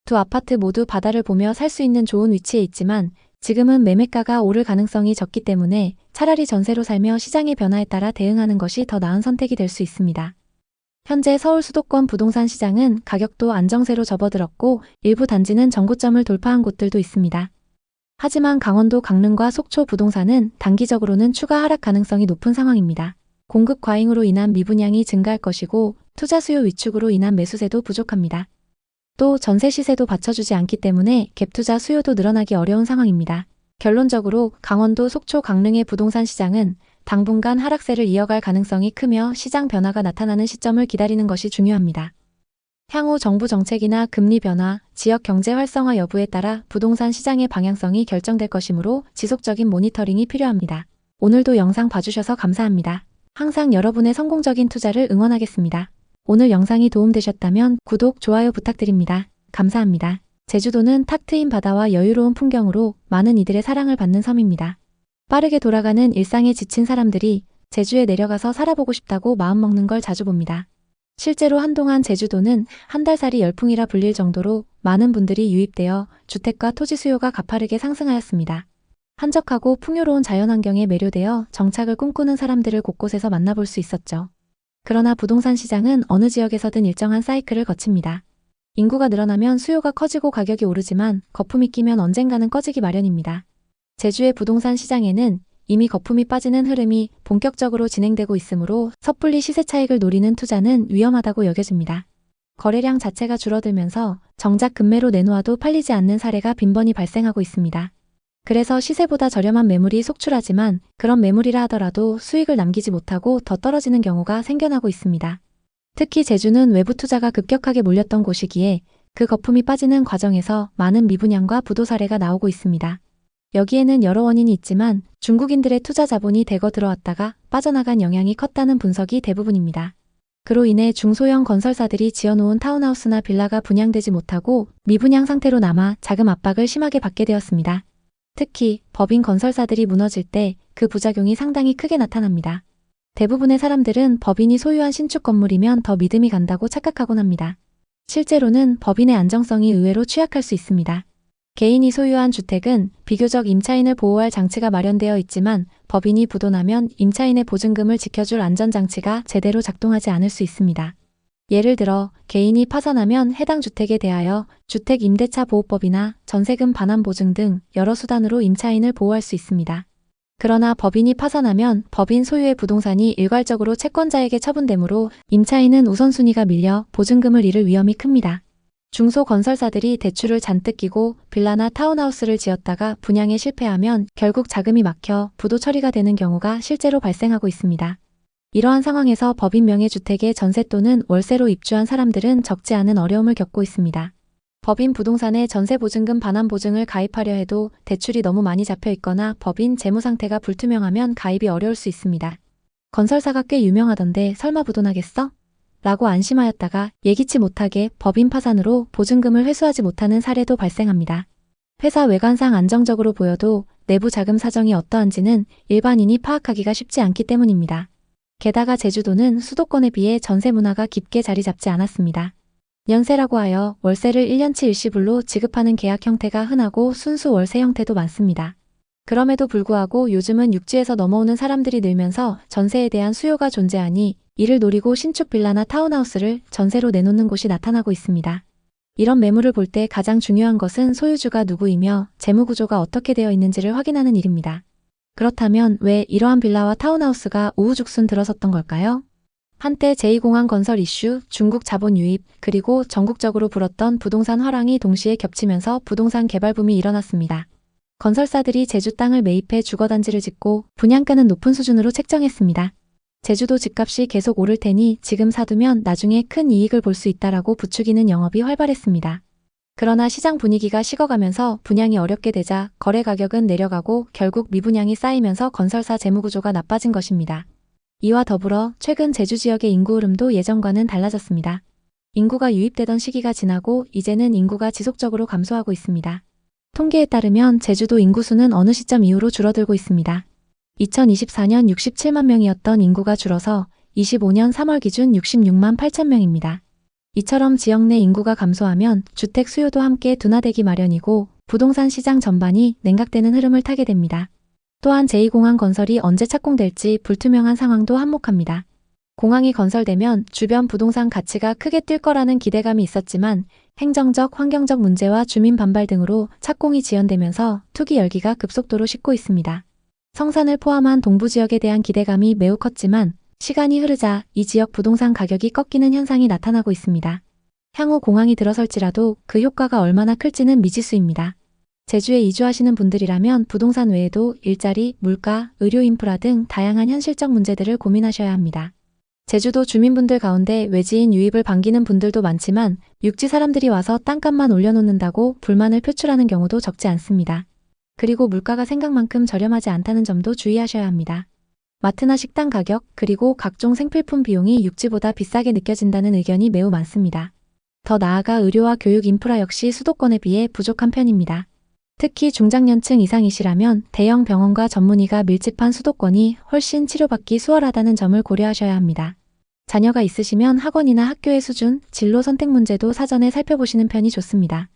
두 아파트 모두 바다를 보며 살 수 있는 좋은 위치에 있지만 지금은 매매가가 오를 가능성이 적기 때문에 차라리 전세로 살며 시장의 변화에 따라 대응하는 것이 더 나은 선택이 될 수 있습니다. 현재 서울 수도권 부동산 시장은 가격도 안정세로 접어들었고 일부 단지는 정고점을 돌파한 곳들도 있습니다. 하지만 강원도 강릉과 속초 부동산은 단기적으로는 추가 하락 가능성이 높은 상황입니다. 공급 과잉으로 인한 미분양이 증가할 것이고 투자 수요 위축으로 인한 매수세도 부족합니다. 또 전세 시세도 받쳐주지 않기 때문에 갭투자 수요도 늘어나기 어려운 상황입니다. 결론적으로 강원도 속초 강릉의 부동산 시장은 당분간 하락세를 이어갈 가능성이 크며 시장 변화가 나타나는 시점을 기다리는 것이 중요합니다. 향후 정부 정책이나 금리 변화, 지역 경제 활성화 여부에 따라 부동산 시장의 방향성이 결정될 것이므로 지속적인 모니터링이 필요합니다. 오늘도 영상 봐주셔서 감사합니다. 항상 여러분의 성공적인 투자를 응원하겠습니다. 오늘 영상이 도움되셨다면 구독, 좋아요 부탁드립니다. 감사합니다. 제주도는 탁 트인 바다와 여유로운 풍경으로 많은 이들의 사랑을 받는 섬입니다. 빠르게 돌아가는 일상에 지친 사람들이 제주에 내려가서 살아보고 싶다고 마음먹는 걸 자주 봅니다. 실제로 한동안 제주도는 한 달살이 열풍이라 불릴 정도로 많은 분들이 유입되어 주택과 토지 수요가 가파르게 상승하였습니다. 한적하고 풍요로운 자연환경에 매료되어 정착을 꿈꾸는 사람들을 곳곳에서 만나볼 수 있었죠. 그러나 부동산 시장은 어느 지역에서든 일정한 사이클을 거칩니다. 인구가 늘어나면 수요가 커지고 가격이 오르지만 거품이 끼면 언젠가는 꺼지기 마련입니다. 제주의 부동산 시장에는 이미 거품이 빠지는 흐름이 본격적으로 진행되고 있으므로 섣불리 시세 차익을 노리는 투자는 위험하다고 여겨집니다. 거래량 자체가 줄어들면서 정작 급매로 내놓아도 팔리지 않는 사례가 빈번히 발생하고 있습니다. 그래서 시세보다 저렴한 매물이 속출하지만 그런 매물이라 하더라도 수익을 남기지 못하고 더 떨어지는 경우가 생겨나고 있습니다. 특히 제주는 외부 투자가 급격하게 몰렸던 곳이기에 그 거품이 빠지는 과정에서 많은 미분양과 부도 사례가 나오고 있습니다. 여기에는 여러 원인이 있지만 중국인들의 투자 자본이 대거 들어왔다가 빠져나간 영향이 컸다는 분석이 대부분입니다. 그로 인해 중소형 건설사들이 지어놓은 타운하우스나 빌라가 분양되지 못하고 미분양 상태로 남아 자금 압박을 심하게 받게 되었습니다. 특히 법인 건설사들이 무너질 때 그 부작용이 상당히 크게 나타납니다. 대부분의 사람들은 법인이 소유한 신축 건물이면 더 믿음이 간다고 착각하곤 합니다. 실제로는 법인의 안정성이 의외로 취약할 수 있습니다. 개인이 소유한 주택은 비교적 임차인을 보호할 장치가 마련되어 있지만 법인이 부도나면 임차인의 보증금을 지켜줄 안전장치가 제대로 작동하지 않을 수 있습니다. 예를 들어 개인이 파산하면 해당 주택에 대하여 주택임대차보호법이나 전세금 반환 보증 등 여러 수단으로 임차인을 보호할 수 있습니다. 그러나 법인이 파산하면 법인 소유의 부동산이 일괄적으로 채권자에게 처분되므로 임차인은 우선순위가 밀려 보증금을 잃을 위험이 큽니다. 중소건설사들이 대출을 잔뜩 끼고 빌라나 타운하우스를 지었다가 분양에 실패하면 결국 자금이 막혀 부도 처리가 되는 경우가 실제로 발생하고 있습니다. 이러한 상황에서 법인 명의 주택에 전세 또는 월세로 입주한 사람들은 적지 않은 어려움을 겪고 있습니다. 법인 부동산에 전세보증금 반환보증을 가입하려 해도 대출이 너무 많이 잡혀 있거나 법인 재무 상태가 불투명하면 가입이 어려울 수 있습니다. 건설사가 꽤 유명하던데 설마 부도나겠어? 라고 안심하였다가 예기치 못하게 법인 파산으로 보증금을 회수하지 못하는 사례도 발생합니다. 회사 외관상 안정적으로 보여도 내부 자금 사정이 어떠한지는 일반인이 파악하기가 쉽지 않기 때문입니다. 게다가 제주도는 수도권에 비해 전세 문화가 깊게 자리 잡지 않았습니다. 연세라고 하여 월세를 1년치 일시불로 지급하는 계약 형태가 흔하고 순수 월세 형태도 많습니다. 그럼에도 불구하고 요즘은 육지에서 넘어오는 사람들이 늘면서 전세에 대한 수요가 존재하니 이를 노리고 신축 빌라나 타운하우스를 전세로 내놓는 곳이 나타나고 있습니다. 이런 매물을 볼 때 가장 중요한 것은 소유주가 누구이며 재무 구조가 어떻게 되어 있는지를 확인하는 일입니다. 그렇다면 왜 이러한 빌라와 타운하우스가 우후죽순 들어섰던 걸까요? 한때 제2공항 건설 이슈, 중국 자본 유입, 그리고 전국적으로 불었던 부동산 화랑이 동시에 겹치면서 부동산 개발 붐이 일어났습니다. 건설사들이 제주 땅을 매입해 주거단지를 짓고 분양가는 높은 수준으로 책정했습니다. 제주도 집값이 계속 오를 테니 지금 사두면 나중에 큰 이익을 볼 수 있다라고 부추기는 영업이 활발했습니다. 그러나 시장 분위기가 식어가면서 분양이 어렵게 되자 거래 가격은 내려가고 결국 미분양이 쌓이면서 건설사 재무구조가 나빠진 것입니다. 이와 더불어 최근 제주 지역의 인구 흐름도 예전과는 달라졌습니다. 인구가 유입되던 시기가 지나고 이제는 인구가 지속적으로 감소하고 있습니다. 통계에 따르면 제주도 인구수는 어느 시점 이후로 줄어들고 있습니다. 2024년 67만 명이었던 인구가 줄어서 25년 3월 기준 66만 8천 명입니다. 이처럼 지역 내 인구가 감소하면 주택 수요도 함께 둔화되기 마련이고 부동산 시장 전반이 냉각되는 흐름을 타게 됩니다. 또한 제2공항 건설이 언제 착공될지 불투명한 상황도 한몫합니다. 공항이 건설되면 주변 부동산 가치가 크게 뛸 거라는 기대감이 있었지만 행정적, 환경적 문제와 주민 반발 등으로 착공이 지연되면서 투기 열기가 급속도로 식고 있습니다. 성산을 포함한 동부 지역에 대한 기대감이 매우 컸지만 시간이 흐르자 이 지역 부동산 가격이 꺾이는 현상이 나타나고 있습니다. 향후 공항이 들어설지라도 그 효과가 얼마나 클지는 미지수입니다. 제주에 이주하시는 분들이라면 부동산 외에도 일자리, 물가, 의료 인프라 등 다양한 현실적 문제들을 고민하셔야 합니다. 제주도 주민분들 가운데 외지인 유입을 반기는 분들도 많지만 육지 사람들이 와서 땅값만 올려놓는다고 불만을 표출하는 경우도 적지 않습니다. 그리고 물가가 생각만큼 저렴하지 않다는 점도 주의하셔야 합니다. 마트나 식당 가격, 그리고 각종 생필품 비용이 육지보다 비싸게 느껴진다는 의견이 매우 많습니다. 더 나아가 의료와 교육 인프라 역시 수도권에 비해 부족한 편입니다. 특히 중장년층 이상이시라면 대형 병원과 전문의가 밀집한 수도권이 훨씬 치료받기 수월하다는 점을 고려하셔야 합니다. 자녀가 있으시면 학원이나 학교의 수준, 진로 선택 문제도 사전에 살펴보시는 편이 좋습니다.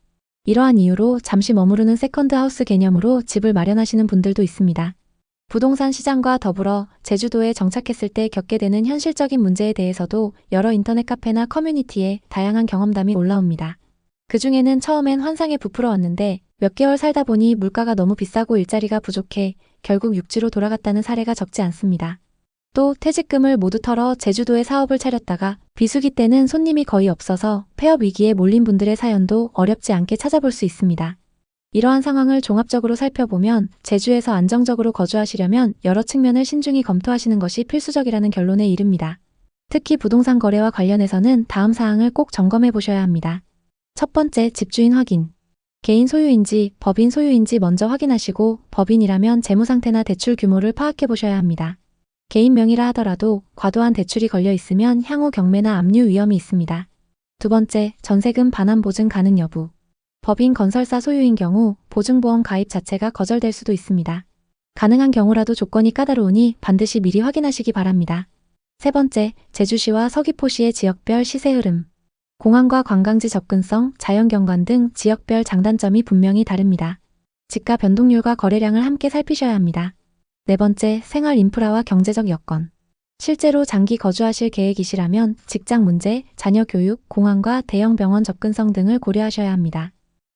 이러한 이유로 잠시 머무르는 세컨드 하우스 개념으로 집을 마련하시는 분들도 있습니다. 부동산 시장과 더불어 제주도에 정착했을 때 겪게 되는 현실적인 문제에 대해서도 여러 인터넷 카페나 커뮤니티에 다양한 경험담이 올라옵니다. 그중에는 처음엔 환상에 부풀어 왔는데 몇 개월 살다 보니 물가가 너무 비싸고 일자리가 부족해 결국 육지로 돌아갔다는 사례가 적지 않습니다. 또 퇴직금을 모두 털어 제주도에 사업을 차렸다가 비수기 때는 손님이 거의 없어서 폐업 위기에 몰린 분들의 사연도 어렵지 않게 찾아볼 수 있습니다. 이러한 상황을 종합적으로 살펴보면 제주에서 안정적으로 거주하시려면 여러 측면을 신중히 검토하시는 것이 필수적이라는 결론에 이릅니다. 특히 부동산 거래와 관련해서는 다음 사항을 꼭 점검해 보셔야 합니다. 첫 번째, 집주인 확인. 개인 소유인지 법인 소유인지 먼저 확인하시고 법인이라면 재무 상태나 대출 규모를 파악해 보셔야 합니다. 개인 명의라 하더라도 과도한 대출이 걸려 있으면 향후 경매나 압류 위험이 있습니다. 두 번째, 전세금 반환 보증 가능 여부. 법인 건설사 소유인 경우 보증보험 가입 자체가 거절될 수도 있습니다. 가능한 경우라도 조건이 까다로우니 반드시 미리 확인하시기 바랍니다. 세 번째, 제주시와 서귀포시의 지역별 시세 흐름. 공항과 관광지 접근성, 자연경관 등 지역별 장단점이 분명히 다릅니다. 집가 변동률과 거래량을 함께 살피셔야 합니다. 네 번째, 생활 인프라와 경제적 여건. 실제로 장기 거주하실 계획이시라면 직장 문제, 자녀 교육, 공항과 대형 병원 접근성 등을 고려하셔야 합니다.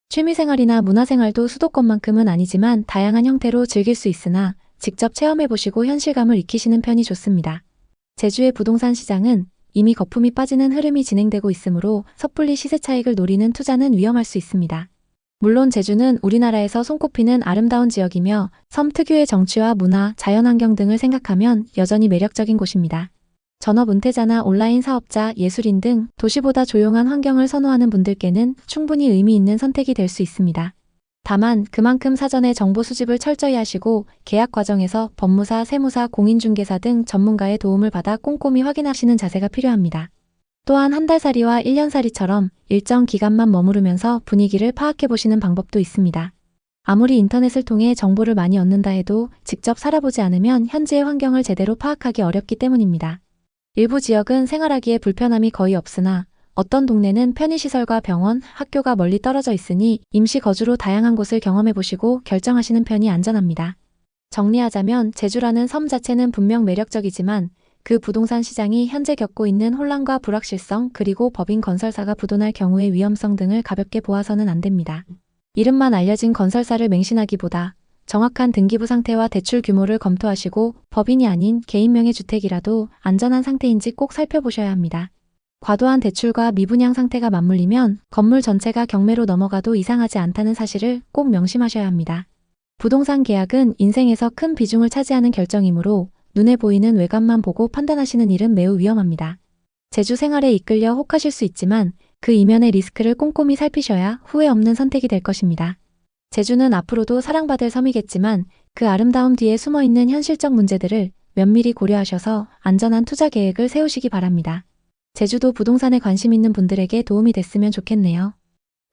취미생활이나 문화생활도 수도권만큼은 아니지만 다양한 형태로 즐길 수 있으나 직접 체험해보시고 현실감을 익히시는 편이 좋습니다. 제주의 부동산 시장은 이미 거품이 빠지는 흐름이 진행되고 있으므로 섣불리 시세 차익을 노리는 투자는 위험할 수 있습니다. 물론 제주는 우리나라에서 손꼽히는 아름다운 지역이며 섬 특유의 정취와 문화, 자연환경 등을 생각하면 여전히 매력적인 곳입니다. 전업 은퇴자나 온라인 사업자, 예술인 등 도시보다 조용한 환경을 선호하는 분들께는 충분히 의미 있는 선택이 될 수 있습니다. 다만 그만큼 사전에 정보 수집을 철저히 하시고 계약 과정에서 법무사, 세무사, 공인중개사 등 전문가의 도움을 받아 꼼꼼히 확인하시는 자세가 필요합니다. 또한 한 달살이와 1년살이처럼 일정 기간만 머무르면서 분위기를 파악해보시는 방법도 있습니다. 아무리 인터넷을 통해 정보를 많이 얻는다 해도 직접 살아보지 않으면 현지의 환경을 제대로 파악하기 어렵기 때문입니다. 일부 지역은 생활하기에 불편함이 거의 없으나 어떤 동네는 편의시설과 병원, 학교가 멀리 떨어져 있으니 임시 거주로 다양한 곳을 경험해 보시고 결정하시는 편이 안전합니다. 정리하자면 제주라는 섬 자체는 분명 매력적이지만 그 부동산 시장이 현재 겪고 있는 혼란과 불확실성 그리고 법인 건설사가 부도날 경우의 위험성 등을 가볍게 보아서는 안 됩니다. 이름만 알려진 건설사를 맹신하기보다 정확한 등기부 상태와 대출 규모를 검토하시고 법인이 아닌 개인 명의 주택이라도 안전한 상태인지 꼭 살펴보셔야 합니다. 과도한 대출과 미분양 상태가 맞물리면 건물 전체가 경매로 넘어가도 이상하지 않다는 사실을 꼭 명심하셔야 합니다. 부동산 계약은 인생에서 큰 비중을 차지하는 결정이므로 눈에 보이는 외관만 보고 판단하시는 일은 매우 위험합니다. 제주 생활에 이끌려 혹하실 수 있지만 그 이면의 리스크를 꼼꼼히 살피셔야 후회 없는 선택이 될 것입니다. 제주는 앞으로도 사랑받을 섬이겠지만 그 아름다움 뒤에 숨어있는 현실적 문제들을 면밀히 고려하셔서 안전한 투자 계획을 세우시기 바랍니다. 제주도 부동산에 관심 있는 분들에게 도움이 됐으면 좋겠네요.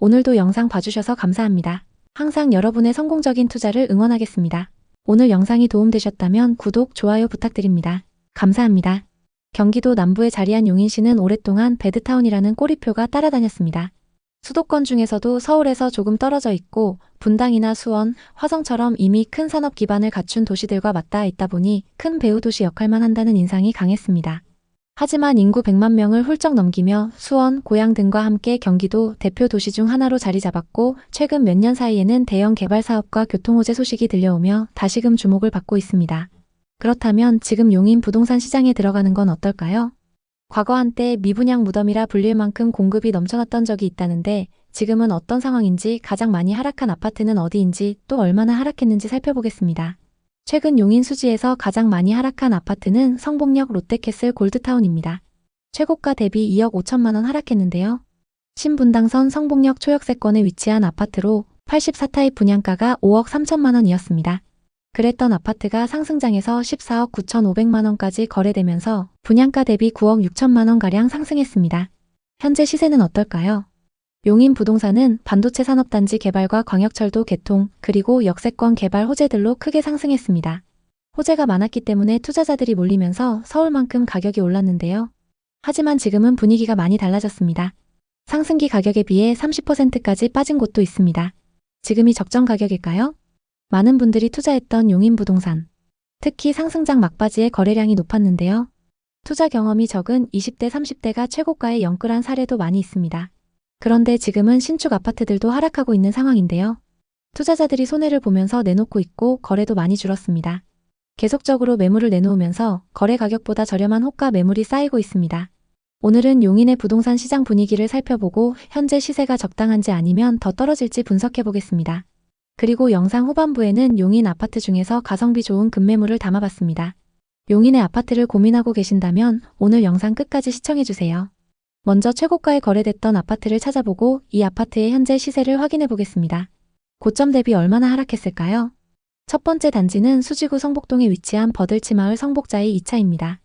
오늘도 영상 봐주셔서 감사합니다. 항상 여러분의 성공적인 투자를 응원하겠습니다. 오늘 영상이 도움되셨다면 구독, 좋아요 부탁드립니다. 감사합니다. 경기도 남부에 자리한 용인시는 오랫동안 배드타운이라는 꼬리표가 따라다녔습니다. 수도권 중에서도 서울에서 조금 떨어져 있고 분당이나 수원, 화성처럼 이미 큰 산업 기반을 갖춘 도시들과 맞닿아 있다 보니 큰 배후 도시 역할만 한다는 인상이 강했습니다. 하지만 인구 100만 명을 훌쩍 넘기며 수원, 고양 등과 함께 경기도 대표 도시 중 하나로 자리 잡았고 최근 몇 년 사이에는 대형 개발 사업과 교통호재 소식이 들려오며 다시금 주목을 받고 있습니다. 그렇다면 지금 용인 부동산 시장에 들어가는 건 어떨까요? 과거 한때 미분양 무덤이라 불릴 만큼 공급이 넘쳐났던 적이 있다는데 지금은 어떤 상황인지 가장 많이 하락한 아파트는 어디인지 또 얼마나 하락했는지 살펴보겠습니다. 최근 용인 수지에서 가장 많이 하락한 아파트는 성북역 롯데캐슬 골드타운입니다. 최고가 대비 2억 5천만 원 하락했는데요. 신분당선 성북역 초역세권에 위치한 아파트로 84타입 분양가가 5억 3천만 원이었습니다. 그랬던 아파트가 상승장에서 14억 9천5백만 원까지 거래되면서 분양가 대비 9억 6천만 원가량 상승했습니다. 현재 시세는 어떨까요? 용인 부동산은 반도체 산업단지 개발과 광역철도 개통, 그리고 역세권 개발 호재들로 크게 상승했습니다. 호재가 많았기 때문에 투자자들이 몰리면서 서울만큼 가격이 올랐는데요. 하지만 지금은 분위기가 많이 달라졌습니다. 상승기 가격에 비해 30%까지 빠진 곳도 있습니다. 지금이 적정 가격일까요? 많은 분들이 투자했던 용인 부동산. 특히 상승장 막바지에 거래량이 높았는데요. 투자 경험이 적은 20대, 30대가 최고가에 영끌한 사례도 많이 있습니다. 그런데 지금은 신축 아파트들도 하락하고 있는 상황인데요. 투자자들이 손해를 보면서 내놓고 있고 거래도 많이 줄었습니다. 계속적으로 매물을 내놓으면서 거래 가격보다 저렴한 호가 매물이 쌓이고 있습니다. 오늘은 용인의 부동산 시장 분위기를 살펴보고 현재 시세가 적당한지 아니면 더 떨어질지 분석해 보겠습니다. 그리고 영상 후반부에는 용인 아파트 중에서 가성비 좋은 급매물을 담아봤습니다. 용인의 아파트를 고민하고 계신다면 오늘 영상 끝까지 시청해주세요. 먼저 최고가에 거래됐던 아파트를 찾아보고 이 아파트의 현재 시세를 확인해 보겠습니다. 고점 대비 얼마나 하락했을까요? 첫 번째 단지는 수지구 성복동에 위치한 버들치마을 성복자이 2차입니다.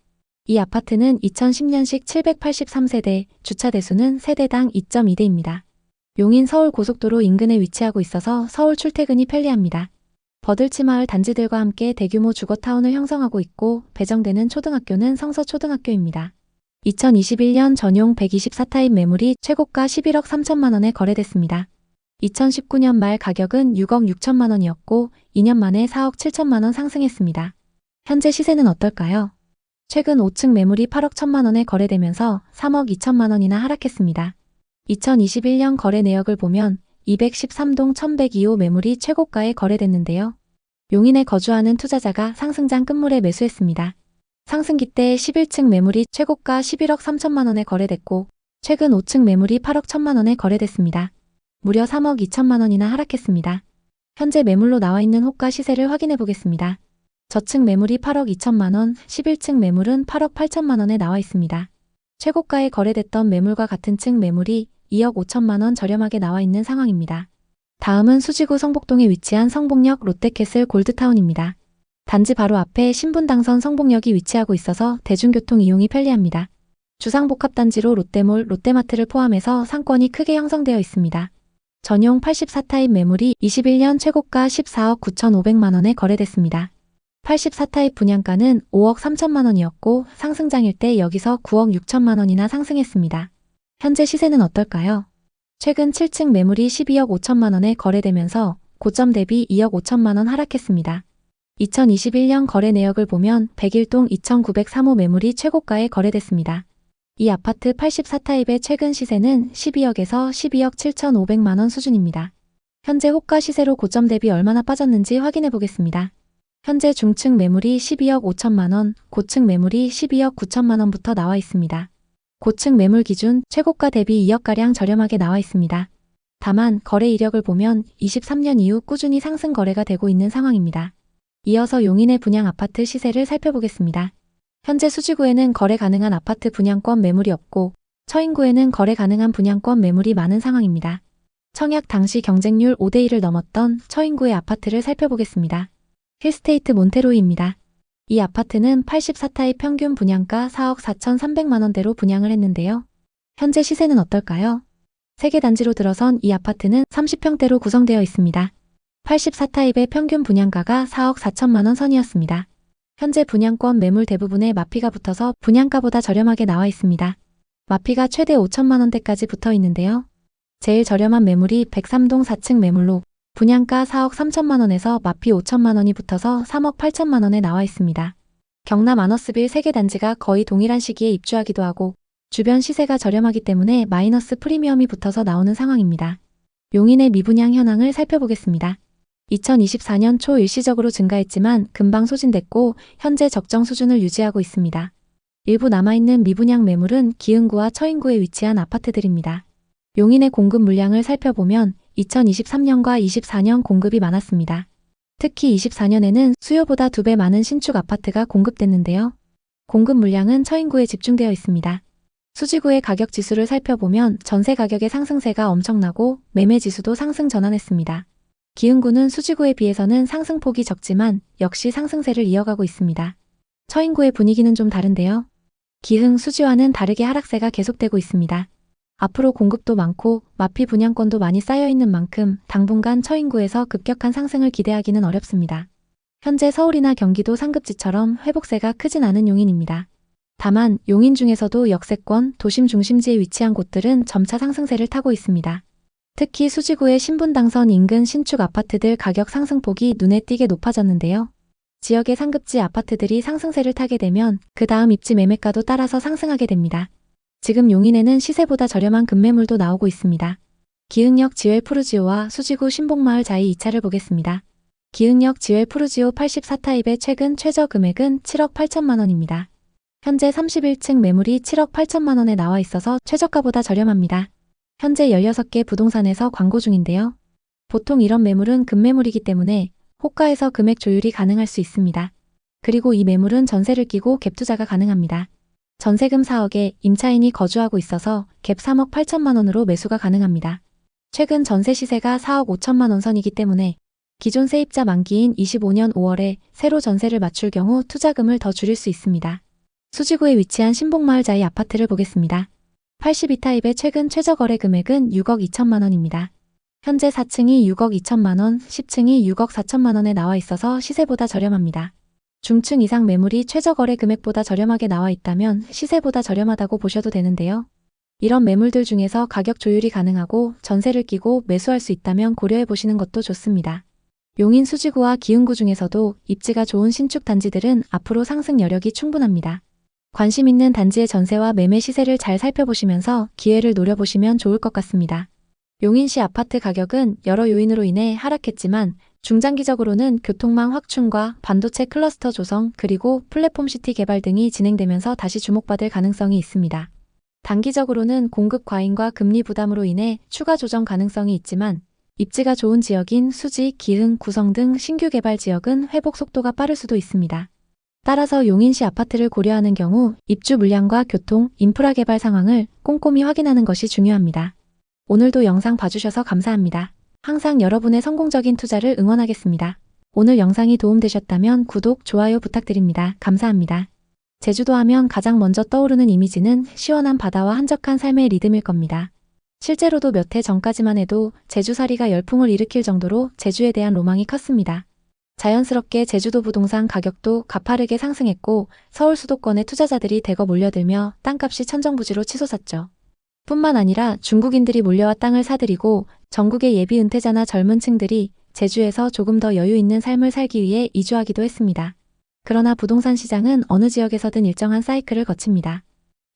이 아파트는 2010년식 783세대, 주차 대수는 세대당 2.2대입니다. 용인 서울 고속도로 인근에 위치하고 있어서 서울 출퇴근이 편리합니다. 버들치마을 단지들과 함께 대규모 주거타운을 형성하고 있고 배정되는 초등학교는 성서초등학교입니다. 2021년 전용 124타입 매물이 최고가 11억 3천만 원에 거래됐습니다. 2019년 말 가격은 6억 6천만 원이었고 2년 만에 4억 7천만 원 상승했습니다. 현재 시세는 어떨까요? 최근 5층 매물이 8억 1천만 원에 거래되면서 3억 2천만 원이나 하락했습니다. 2021년 거래 내역을 보면 213동 1102호 매물이 최고가에 거래됐는데요. 용인에 거주하는 투자자가 상승장 끝물에 매수했습니다. 상승기 때 11층 매물이 최고가 11억 3천만 원에 거래됐고 최근 5층 매물이 8억 1천만 원에 거래됐습니다. 무려 3억 2천만 원이나 하락했습니다. 현재 매물로 나와 있는 호가 시세를 확인해 보겠습니다. 저층 매물이 8억 2천만 원, 11층 매물은 8억 8천만 원에 나와 있습니다. 최고가에 거래됐던 매물과 같은 층 매물이 2억 5천만 원 저렴하게 나와 있는 상황입니다. 다음은 수지구 성복동에 위치한 성북역 롯데캐슬 골드타운입니다. 단지 바로 앞에 신분당선 성북역이 위치하고 있어서 대중교통 이용이 편리합니다. 주상복합단지로 롯데몰, 롯데마트를 포함해서 상권이 크게 형성되어 있습니다. 전용 84타입 매물이 21년 최고가 14억 9,500만 원에 거래됐습니다. 84타입 분양가는 5억 3천만 원이었고 상승장일 때 여기서 9억 6천만 원이나 상승했습니다. 현재 시세는 어떨까요? 최근 7층 매물이 12억 5천만 원에 거래되면서 고점 대비 2억 5천만 원 하락했습니다. 2021년 거래 내역을 보면 101동 2,903호 매물이 최고가에 거래됐습니다. 이 아파트 84타입의 최근 시세는 12억에서 12억 7,500만 원 수준입니다. 현재 호가 시세로 고점 대비 얼마나 빠졌는지 확인해 보겠습니다. 현재 중층 매물이 12억 5천만 원, 고층 매물이 12억 9천만 원부터 나와 있습니다. 고층 매물 기준 최고가 대비 2억가량 저렴하게 나와 있습니다. 다만 거래 이력을 보면 23년 이후 꾸준히 상승 거래가 되고 있는 상황입니다. 이어서 용인의 분양 아파트 시세를 살펴보겠습니다. 현재 수지구에는 거래 가능한 아파트 분양권 매물이 없고 처인구에는 거래 가능한 분양권 매물이 많은 상황입니다. 청약 당시 경쟁률 5대1을 넘었던 처인구의 아파트를 살펴보겠습니다. 힐스테이트 몬테로이입니다. 이 아파트는 84타입 평균 분양가 4억 4,300만 원대로 분양을 했는데요. 현재 시세는 어떨까요? 3개 단지로 들어선 이 아파트는 30평대로 구성되어 있습니다. 84타입의 평균 분양가가 4억 4천만 원 선이었습니다. 현재 분양권 매물 대부분에 마피가 붙어서 분양가보다 저렴하게 나와 있습니다. 마피가 최대 5천만 원대까지 붙어 있는데요. 제일 저렴한 매물이 103동 4층 매물로 분양가 4억 3천만 원에서 마피 5천만 원이 붙어서 3억 8천만 원에 나와 있습니다. 경남 아너스빌 3개 단지가 거의 동일한 시기에 입주하기도 하고 주변 시세가 저렴하기 때문에 마이너스 프리미엄이 붙어서 나오는 상황입니다. 용인의 미분양 현황을 살펴보겠습니다. 2024년 초 일시적으로 증가했지만 금방 소진됐고 현재 적정 수준을 유지하고 있습니다. 일부 남아있는 미분양 매물은 기흥구와 처인구에 위치한 아파트들입니다. 용인의 공급 물량을 살펴보면 2023년과 24년 공급이 많았습니다. 특히 24년에는 수요보다 2배 많은 신축 아파트가 공급됐는데요. 공급 물량은 처인구에 집중되어 있습니다. 수지구의 가격 지수를 살펴보면 전세 가격의 상승세가 엄청나고 매매 지수도 상승 전환했습니다. 기흥구는 수지구에 비해서는 상승폭이 적지만 역시 상승세를 이어가고 있습니다. 처인구의 분위기는 좀 다른데요. 기흥, 수지와는 다르게 하락세가 계속되고 있습니다. 앞으로 공급도 많고 마피 분양권도 많이 쌓여있는 만큼 당분간 처인구에서 급격한 상승을 기대하기는 어렵습니다. 현재 서울이나 경기도 상급지처럼 회복세가 크진 않은 용인입니다. 다만 용인 중에서도 역세권, 도심 중심지에 위치한 곳들은 점차 상승세를 타고 있습니다. 특히 수지구의 신분당선 인근 신축 아파트들 가격 상승폭이 눈에 띄게 높아졌는데요. 지역의 상급지 아파트들이 상승세를 타게 되면 그 다음 입지 매매가도 따라서 상승하게 됩니다. 지금 용인에는 시세보다 저렴한 급매물도 나오고 있습니다. 기흥역 지웰 푸르지오와 수지구 신복마을 자이 2차를 보겠습니다. 기흥역 지웰 푸르지오 84타입의 최근 최저 금액은 7억 8천만 원입니다. 현재 31층 매물이 7억 8천만 원에 나와 있어서 최저가보다 저렴합니다. 현재 16개 부동산에서 광고 중인데요. 보통 이런 매물은 급매물이기 때문에 호가에서 금액 조율이 가능할 수 있습니다. 그리고 이 매물은 전세를 끼고 갭 투자가 가능합니다. 전세금 4억에 임차인이 거주하고 있어서 갭 3억 8천만 원으로 매수가 가능합니다. 최근 전세 시세가 4억 5천만 원 선이기 때문에 기존 세입자 만기인 25년 5월에 새로 전세를 맞출 경우 투자금을 더 줄일 수 있습니다. 수지구에 위치한 신복마을 자이 아파트를 보겠습니다. 82타입의 최근 최저 거래 금액은 6억 2천만 원입니다. 현재 4층이 6억 2천만 원, 10층이 6억 4천만 원에 나와 있어서 시세보다 저렴합니다. 중층 이상 매물이 최저 거래 금액보다 저렴하게 나와 있다면 시세보다 저렴하다고 보셔도 되는데요. 이런 매물들 중에서 가격 조율이 가능하고 전세를 끼고 매수할 수 있다면 고려해 보시는 것도 좋습니다. 용인 수지구와 기흥구 중에서도 입지가 좋은 신축 단지들은 앞으로 상승 여력이 충분합니다. 관심 있는 단지의 전세와 매매 시세를 잘 살펴보시면서 기회를 노려보시면 좋을 것 같습니다. 용인시 아파트 가격은 여러 요인으로 인해 하락했지만 중장기적으로는 교통망 확충과 반도체 클러스터 조성 그리고 플랫폼 시티 개발 등이 진행되면서 다시 주목받을 가능성이 있습니다. 단기적으로는 공급 과잉과 금리 부담으로 인해 추가 조정 가능성이 있지만 입지가 좋은 지역인 수지, 기흥, 구성 등 신규 개발 지역은 회복 속도가 빠를 수도 있습니다. 따라서 용인시 아파트를 고려하는 경우 입주 물량과 교통, 인프라 개발 상황을 꼼꼼히 확인하는 것이 중요합니다. 오늘도 영상 봐주셔서 감사합니다. 항상 여러분의 성공적인 투자를 응원하겠습니다. 오늘 영상이 도움되셨다면 구독, 좋아요 부탁드립니다. 감사합니다. 제주도 하면 가장 먼저 떠오르는 이미지는 시원한 바다와 한적한 삶의 리듬일 겁니다. 실제로도 몇 해 전까지만 해도 제주살이가 열풍을 일으킬 정도로 제주에 대한 로망이 컸습니다. 자연스럽게 제주도 부동산 가격도 가파르게 상승했고 서울 수도권에 투자자들이 대거 몰려들며 땅값이 천정부지로 치솟았죠. 뿐만 아니라 중국인들이 몰려와 땅을 사들이고 전국의 예비 은퇴자나 젊은 층들이 제주에서 조금 더 여유 있는 삶을 살기 위해 이주하기도 했습니다. 그러나 부동산 시장은 어느 지역에서든 일정한 사이클을 거칩니다.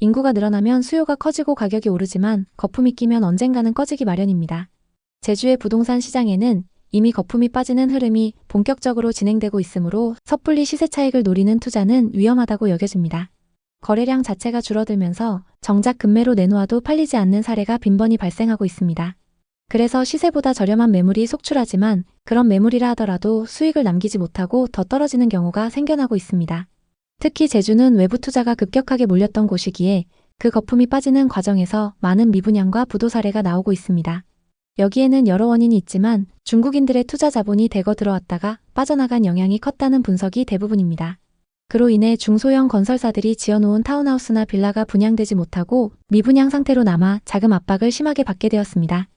인구가 늘어나면 수요가 커지고 가격이 오르지만 거품이 끼면 언젠가는 꺼지기 마련입니다. 제주의 부동산 시장에는 이미 거품이 빠지는 흐름이 본격적으로 진행되고 있으므로 섣불리 시세 차익을 노리는 투자는 위험하다고 여겨집니다. 거래량 자체가 줄어들면서 정작 급매로 내놓아도 팔리지 않는 사례가 빈번히 발생하고 있습니다. 그래서 시세보다 저렴한 매물이 속출하지만 그런 매물이라 하더라도 수익을 남기지 못하고 더 떨어지는 경우가 생겨나고 있습니다. 특히 제주는 외부 투자가 급격하게 몰렸던 곳이기에 그 거품이 빠지는 과정에서 많은 미분양과 부도 사례가 나오고 있습니다. 여기에는 여러 원인이 있지만 중국인들의 투자 자본이 대거 들어왔다가 빠져나간 영향이 컸다는 분석이 대부분입니다. 그로 인해 중소형 건설사들이 지어놓은 타운하우스나 빌라가 분양되지 못하고 미분양 상태로 남아 자금 압박을 심하게 받게 되었습니다.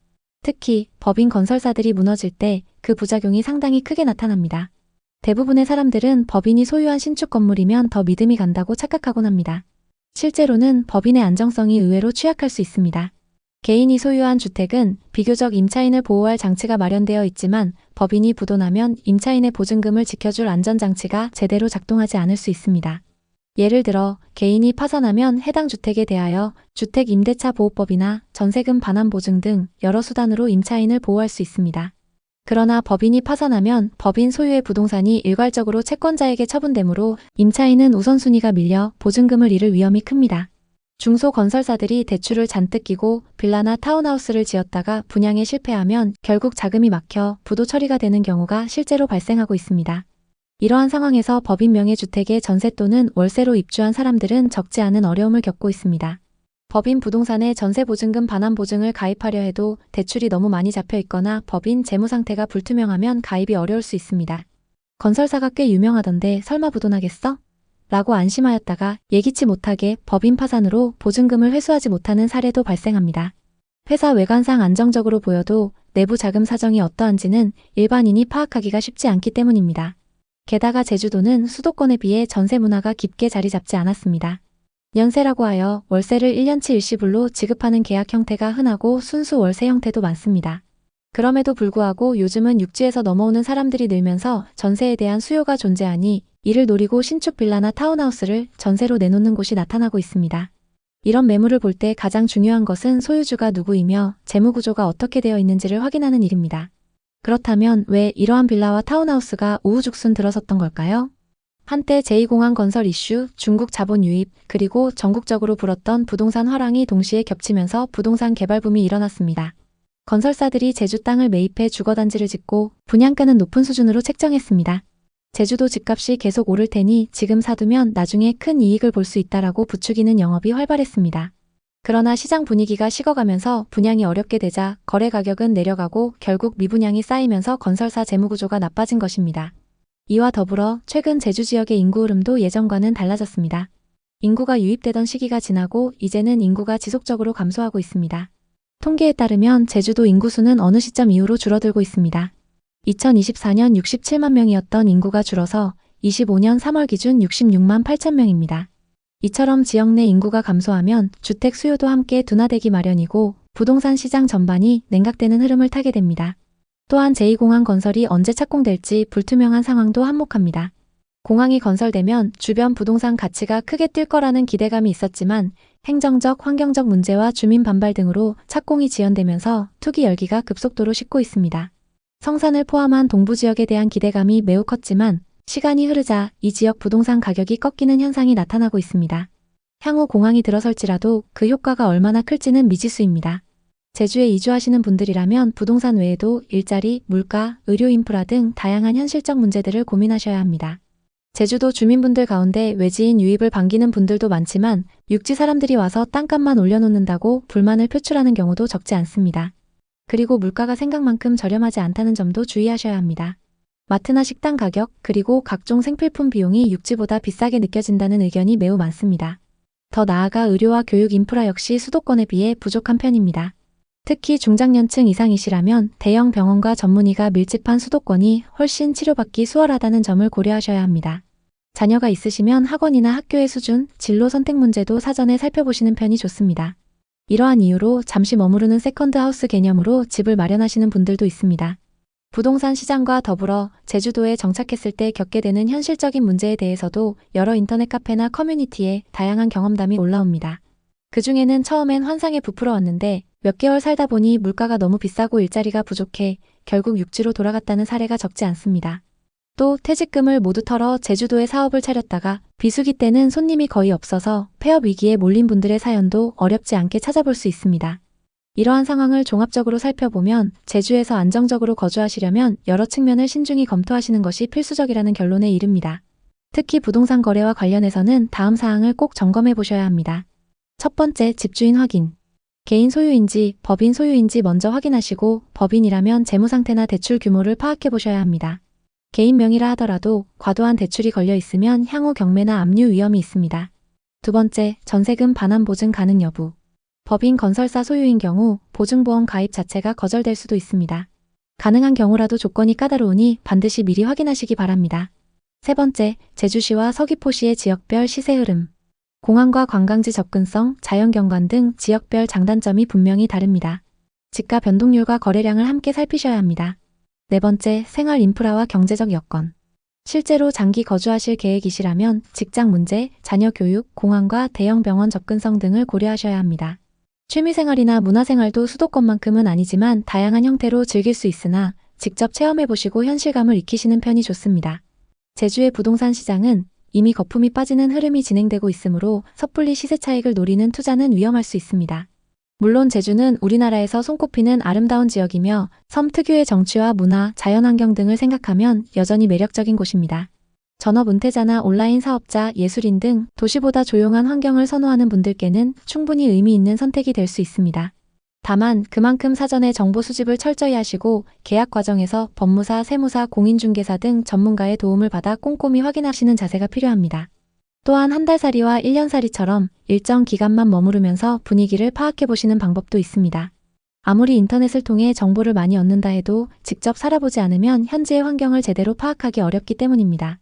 특히 법인 건설사들이 무너질 때 그 부작용이 상당히 크게 나타납니다. 대부분의 사람들은 법인이 소유한 신축 건물이면 더 믿음이 간다고 착각하곤 합니다. 실제로는 법인의 안정성이 의외로 취약할 수 있습니다. 개인이 소유한 주택은 비교적 임차인을 보호할 장치가 마련되어 있지만 법인이 부도나면 임차인의 보증금을 지켜줄 안전장치가 제대로 작동하지 않을 수 있습니다. 예를 들어 개인이 파산하면 해당 주택에 대하여 주택임대차보호법이나 전세금 반환 보증 등 여러 수단으로 임차인을 보호할 수 있습니다. 그러나 법인이 파산하면 법인 소유의 부동산이 일괄적으로 채권자에게 처분되므로 임차인은 우선순위가 밀려 보증금을 잃을 위험이 큽니다. 중소건설사들이 대출을 잔뜩 끼고 빌라나 타운하우스를 지었다가 분양에 실패하면 결국 자금이 막혀 부도 처리가 되는 경우가 실제로 발생하고 있습니다. 이러한 상황에서 법인 명의 주택에 전세 또는 월세로 입주한 사람들은 적지 않은 어려움을 겪고 있습니다. 법인 부동산에 전세보증금 반환보증을 가입하려 해도 대출이 너무 많이 잡혀 있거나 법인 재무 상태가 불투명하면 가입이 어려울 수 있습니다. 건설사가 꽤 유명하던데 설마 부도나겠어? 라고 안심하였다가 예기치 못하게 법인 파산으로 보증금을 회수하지 못하는 사례도 발생합니다. 회사 외관상 안정적으로 보여도 내부 자금 사정이 어떠한지는 일반인이 파악하기가 쉽지 않기 때문입니다. 게다가 제주도는 수도권에 비해 전세 문화가 깊게 자리 잡지 않았습니다. 연세라고 하여 월세를 1년치 일시불로 지급하는 계약 형태가 흔하고 순수 월세 형태도 많습니다. 그럼에도 불구하고 요즘은 육지에서 넘어오는 사람들이 늘면서 전세에 대한 수요가 존재하니 이를 노리고 신축 빌라나 타운하우스를 전세로 내놓는 곳이 나타나고 있습니다. 이런 매물을 볼 때 가장 중요한 것은 소유주가 누구이며 재무 구조가 어떻게 되어 있는지를 확인하는 일입니다. 그렇다면 왜 이러한 빌라와 타운하우스가 우후죽순 들어섰던 걸까요? 한때 제2공항 건설 이슈, 중국 자본 유입, 그리고 전국적으로 불었던 부동산 화랑이 동시에 겹치면서 부동산 개발 붐이 일어났습니다. 건설사들이 제주 땅을 매입해 주거단지를 짓고 분양가는 높은 수준으로 책정했습니다. 제주도 집값이 계속 오를 테니 지금 사두면 나중에 큰 이익을 볼 수 있다라고 부추기는 영업이 활발했습니다. 그러나 시장 분위기가 식어가면서 분양이 어렵게 되자 거래 가격은 내려가고 결국 미분양이 쌓이면서 건설사 재무구조가 나빠진 것입니다. 이와 더불어 최근 제주 지역의 인구 흐름도 예전과는 달라졌습니다. 인구가 유입되던 시기가 지나고 이제는 인구가 지속적으로 감소하고 있습니다. 통계에 따르면 제주도 인구수는 어느 시점 이후로 줄어들고 있습니다. 2024년 67만 명이었던 인구가 줄어서 25년 3월 기준 66만 8천 명입니다. 이처럼 지역 내 인구가 감소하면 주택 수요도 함께 둔화되기 마련이고 부동산 시장 전반이 냉각되는 흐름을 타게 됩니다. 또한 제2공항 건설이 언제 착공될지 불투명한 상황도 한몫합니다. 공항이 건설되면 주변 부동산 가치가 크게 뛸 거라는 기대감이 있었지만 행정적, 환경적 문제와 주민 반발 등으로 착공이 지연되면서 투기 열기가 급속도로 식고 있습니다. 성산을 포함한 동부 지역에 대한 기대감이 매우 컸지만 시간이 흐르자 이 지역 부동산 가격이 꺾이는 현상이 나타나고 있습니다. 향후 공항이 들어설지라도 그 효과가 얼마나 클지는 미지수입니다. 제주에 이주하시는 분들이라면 부동산 외에도 일자리, 물가, 의료 인프라 등 다양한 현실적 문제들을 고민하셔야 합니다. 제주도 주민분들 가운데 외지인 유입을 반기는 분들도 많지만 육지 사람들이 와서 땅값만 올려놓는다고 불만을 표출하는 경우도 적지 않습니다. 그리고 물가가 생각만큼 저렴하지 않다는 점도 주의하셔야 합니다. 마트나 식당 가격, 그리고 각종 생필품 비용이 육지보다 비싸게 느껴진다는 의견이 매우 많습니다. 더 나아가 의료와 교육 인프라 역시 수도권에 비해 부족한 편입니다. 특히 중장년층 이상이시라면 대형 병원과 전문의가 밀집한 수도권이 훨씬 치료받기 수월하다는 점을 고려하셔야 합니다. 자녀가 있으시면 학원이나 학교의 수준, 진로 선택 문제도 사전에 살펴보시는 편이 좋습니다. 이러한 이유로 잠시 머무르는 세컨드 하우스 개념으로 집을 마련하시는 분들도 있습니다. 부동산 시장과 더불어 제주도에 정착했을 때 겪게 되는 현실적인 문제에 대해서도 여러 인터넷 카페나 커뮤니티에 다양한 경험담이 올라옵니다. 그중에는 처음엔 환상에 부풀어 왔는데 몇 개월 살다 보니 물가가 너무 비싸고 일자리가 부족해 결국 육지로 돌아갔다는 사례가 적지 않습니다. 또 퇴직금을 모두 털어 제주도에 사업을 차렸다가 비수기 때는 손님이 거의 없어서 폐업 위기에 몰린 분들의 사연도 어렵지 않게 찾아볼 수 있습니다. 이러한 상황을 종합적으로 살펴보면 제주에서 안정적으로 거주하시려면 여러 측면을 신중히 검토하시는 것이 필수적이라는 결론에 이릅니다. 특히 부동산 거래와 관련해서는 다음 사항을 꼭 점검해 보셔야 합니다. 첫 번째, 집주인 확인. 개인 소유인지 법인 소유인지 먼저 확인하시고 법인이라면 재무 상태나 대출 규모를 파악해 보셔야 합니다. 개인 명의라 하더라도 과도한 대출이 걸려 있으면 향후 경매나 압류 위험이 있습니다. 두 번째, 전세금 반환 보증 가능 여부. 법인 건설사 소유인 경우 보증보험 가입 자체가 거절될 수도 있습니다. 가능한 경우라도 조건이 까다로우니 반드시 미리 확인하시기 바랍니다. 세 번째, 제주시와 서귀포시의 지역별 시세 흐름. 공항과 관광지 접근성, 자연경관 등 지역별 장단점이 분명히 다릅니다. 지가 변동률과 거래량을 함께 살피셔야 합니다. 네 번째, 생활 인프라와 경제적 여건. 실제로 장기 거주하실 계획이시라면 직장 문제, 자녀 교육, 공항과 대형 병원 접근성 등을 고려하셔야 합니다. 취미생활이나 문화생활도 수도권만큼은 아니지만 다양한 형태로 즐길 수 있으나 직접 체험해보시고 현실감을 익히시는 편이 좋습니다. 제주의 부동산 시장은 이미 거품이 빠지는 흐름이 진행되고 있으므로 섣불리 시세 차익을 노리는 투자는 위험할 수 있습니다. 물론 제주는 우리나라에서 손꼽히는 아름다운 지역이며 섬 특유의 정취와 문화, 자연환경 등을 생각하면 여전히 매력적인 곳입니다. 전업 은퇴자나 온라인 사업자, 예술인 등 도시보다 조용한 환경을 선호하는 분들께는 충분히 의미 있는 선택이 될 수 있습니다. 다만 그만큼 사전에 정보 수집을 철저히 하시고 계약 과정에서 법무사, 세무사, 공인중개사 등 전문가의 도움을 받아 꼼꼼히 확인하시는 자세가 필요합니다. 또한 한 달살이와 1년살이처럼 일정 기간만 머무르면서 분위기를 파악해보시는 방법도 있습니다. 아무리 인터넷을 통해 정보를 많이 얻는다 해도 직접 살아보지 않으면 현지의 환경을 제대로 파악하기 어렵기 때문입니다.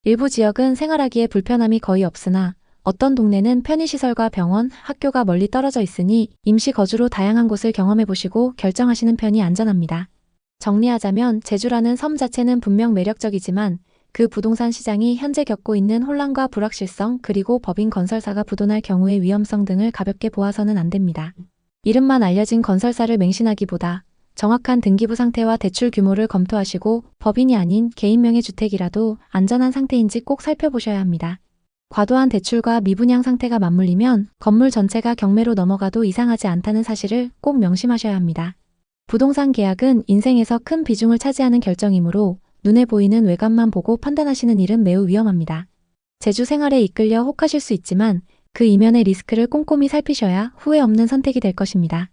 일부 지역은 생활하기에 불편함이 거의 없으나 어떤 동네는 편의시설과 병원, 학교가 멀리 떨어져 있으니 임시 거주로 다양한 곳을 경험해보시고 결정하시는 편이 안전합니다. 정리하자면 제주라는 섬 자체는 분명 매력적이지만 그 부동산 시장이 현재 겪고 있는 혼란과 불확실성 그리고 법인 건설사가 부도날 경우의 위험성 등을 가볍게 보아서는 안 됩니다. 이름만 알려진 건설사를 맹신하기보다 정확한 등기부 상태와 대출 규모를 검토하시고 법인이 아닌 개인명의 주택이라도 안전한 상태인지 꼭 살펴보셔야 합니다. 과도한 대출과 미분양 상태가 맞물리면 건물 전체가 경매로 넘어가도 이상하지 않다는 사실을 꼭 명심하셔야 합니다. 부동산 계약은 인생에서 큰 비중을 차지하는 결정이므로 눈에 보이는 외관만 보고 판단하시는 일은 매우 위험합니다. 제주 생활에 이끌려 혹하실 수 있지만 그 이면의 리스크를 꼼꼼히 살피셔야 후회 없는 선택이 될 것입니다.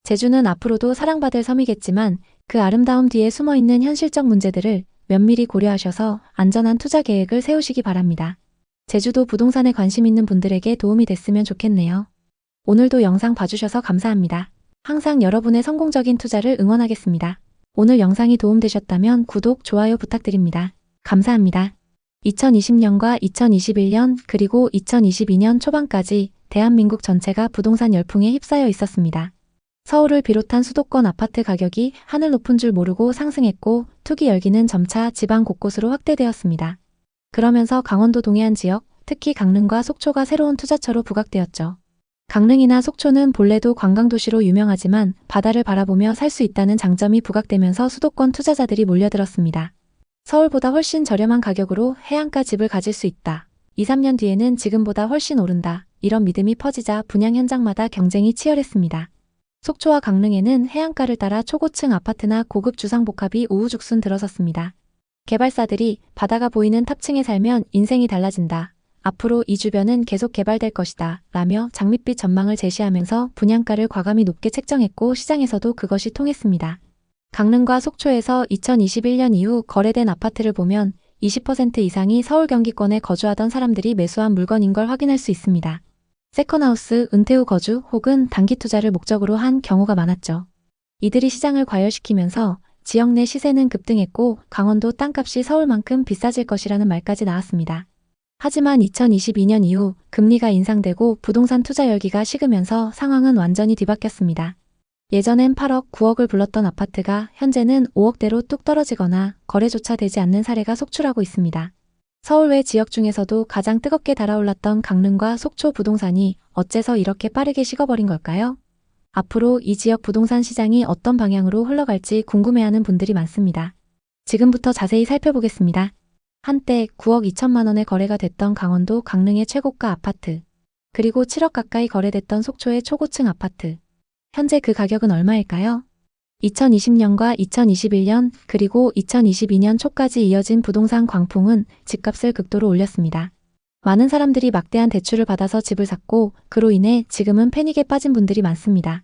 제주는 앞으로도 사랑받을 섬이겠지만 그 아름다움 뒤에 숨어있는 현실적 문제들을 면밀히 고려하셔서 안전한 투자 계획을 세우시기 바랍니다. 제주도 부동산에 관심 있는 분들에게 도움이 됐으면 좋겠네요. 오늘도 영상 봐주셔서 감사합니다. 항상 여러분의 성공적인 투자를 응원하겠습니다. 오늘 영상이 도움되셨다면 구독, 좋아요 부탁드립니다. 감사합니다. 2020년과 2021년 그리고 2022년 초반까지 대한민국 전체가 부동산 열풍에 휩싸여 있었습니다. 서울을 비롯한 수도권 아파트 가격이 하늘 높은 줄 모르고 상승했고 투기 열기는 점차 지방 곳곳으로 확대되었습니다. 그러면서 강원도 동해안 지역, 특히 강릉과 속초가 새로운 투자처로 부각되었죠. 강릉이나 속초는 본래도 관광도시로 유명하지만 바다를 바라보며 살 수 있다는 장점이 부각되면서 수도권 투자자들이 몰려들었습니다. 서울보다 훨씬 저렴한 가격으로 해안가 집을 가질 수 있다. 2, 3년 뒤에는 지금보다 훨씬 오른다. 이런 믿음이 퍼지자 분양 현장마다 경쟁이 치열했습니다. 속초와 강릉에는 해안가를 따라 초고층 아파트나 고급 주상복합이 우후죽순 들어섰습니다. 개발사들이 바다가 보이는 탑층에 살면 인생이 달라진다. 앞으로 이 주변은 계속 개발될 것이다. 라며 장밋빛 전망을 제시하면서 분양가를 과감히 높게 책정했고 시장에서도 그것이 통했습니다. 강릉과 속초에서 2021년 이후 거래된 아파트를 보면 20% 이상이 서울 경기권에 거주하던 사람들이 매수한 물건인 걸 확인할 수 있습니다. 세컨하우스, 은퇴 후 거주 혹은 단기 투자를 목적으로 한 경우가 많았죠. 이들이 시장을 과열시키면서 지역 내 시세는 급등했고 강원도 땅값이 서울만큼 비싸질 것이라는 말까지 나왔습니다. 하지만 2022년 이후 금리가 인상되고 부동산 투자 열기가 식으면서 상황은 완전히 뒤바뀌었습니다. 예전엔 8억, 9억을 불렀던 아파트가 현재는 5억대로 뚝 떨어지거나 거래조차 되지 않는 사례가 속출하고 있습니다. 서울 외 지역 중에서도 가장 뜨겁게 달아올랐던 강릉과 속초 부동산이 어째서 이렇게 빠르게 식어버린 걸까요? 앞으로 이 지역 부동산 시장이 어떤 방향으로 흘러갈지 궁금해하는 분들이 많습니다. 지금부터 자세히 살펴보겠습니다. 한때 9억 2천만 원에 거래가 됐던 강원도 강릉의 최고가 아파트, 그리고 7억 가까이 거래됐던 속초의 초고층 아파트. 현재 그 가격은 얼마일까요? 2020년과 2021년 그리고 2022년 초까지 이어진 부동산 광풍은 집값을 극도로 올렸습니다. 많은 사람들이 막대한 대출을 받아서 집을 샀고 그로 인해 지금은 패닉에 빠진 분들이 많습니다.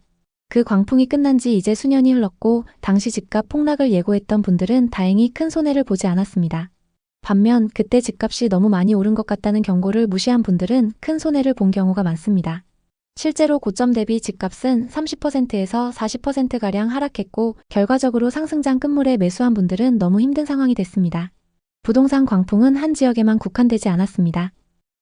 그 광풍이 끝난 지 이제 수년이 흘렀고 당시 집값 폭락을 예고했던 분들은 다행히 큰 손해를 보지 않았습니다. 반면 그때 집값이 너무 많이 오른 것 같다는 경고를 무시한 분들은 큰 손해를 본 경우가 많습니다. 실제로 고점 대비 집값은 30%에서 40%가량 하락했고 결과적으로 상승장 끝물에 매수한 분들은 너무 힘든 상황이 됐습니다. 부동산 광풍은 한 지역에만 국한되지 않았습니다.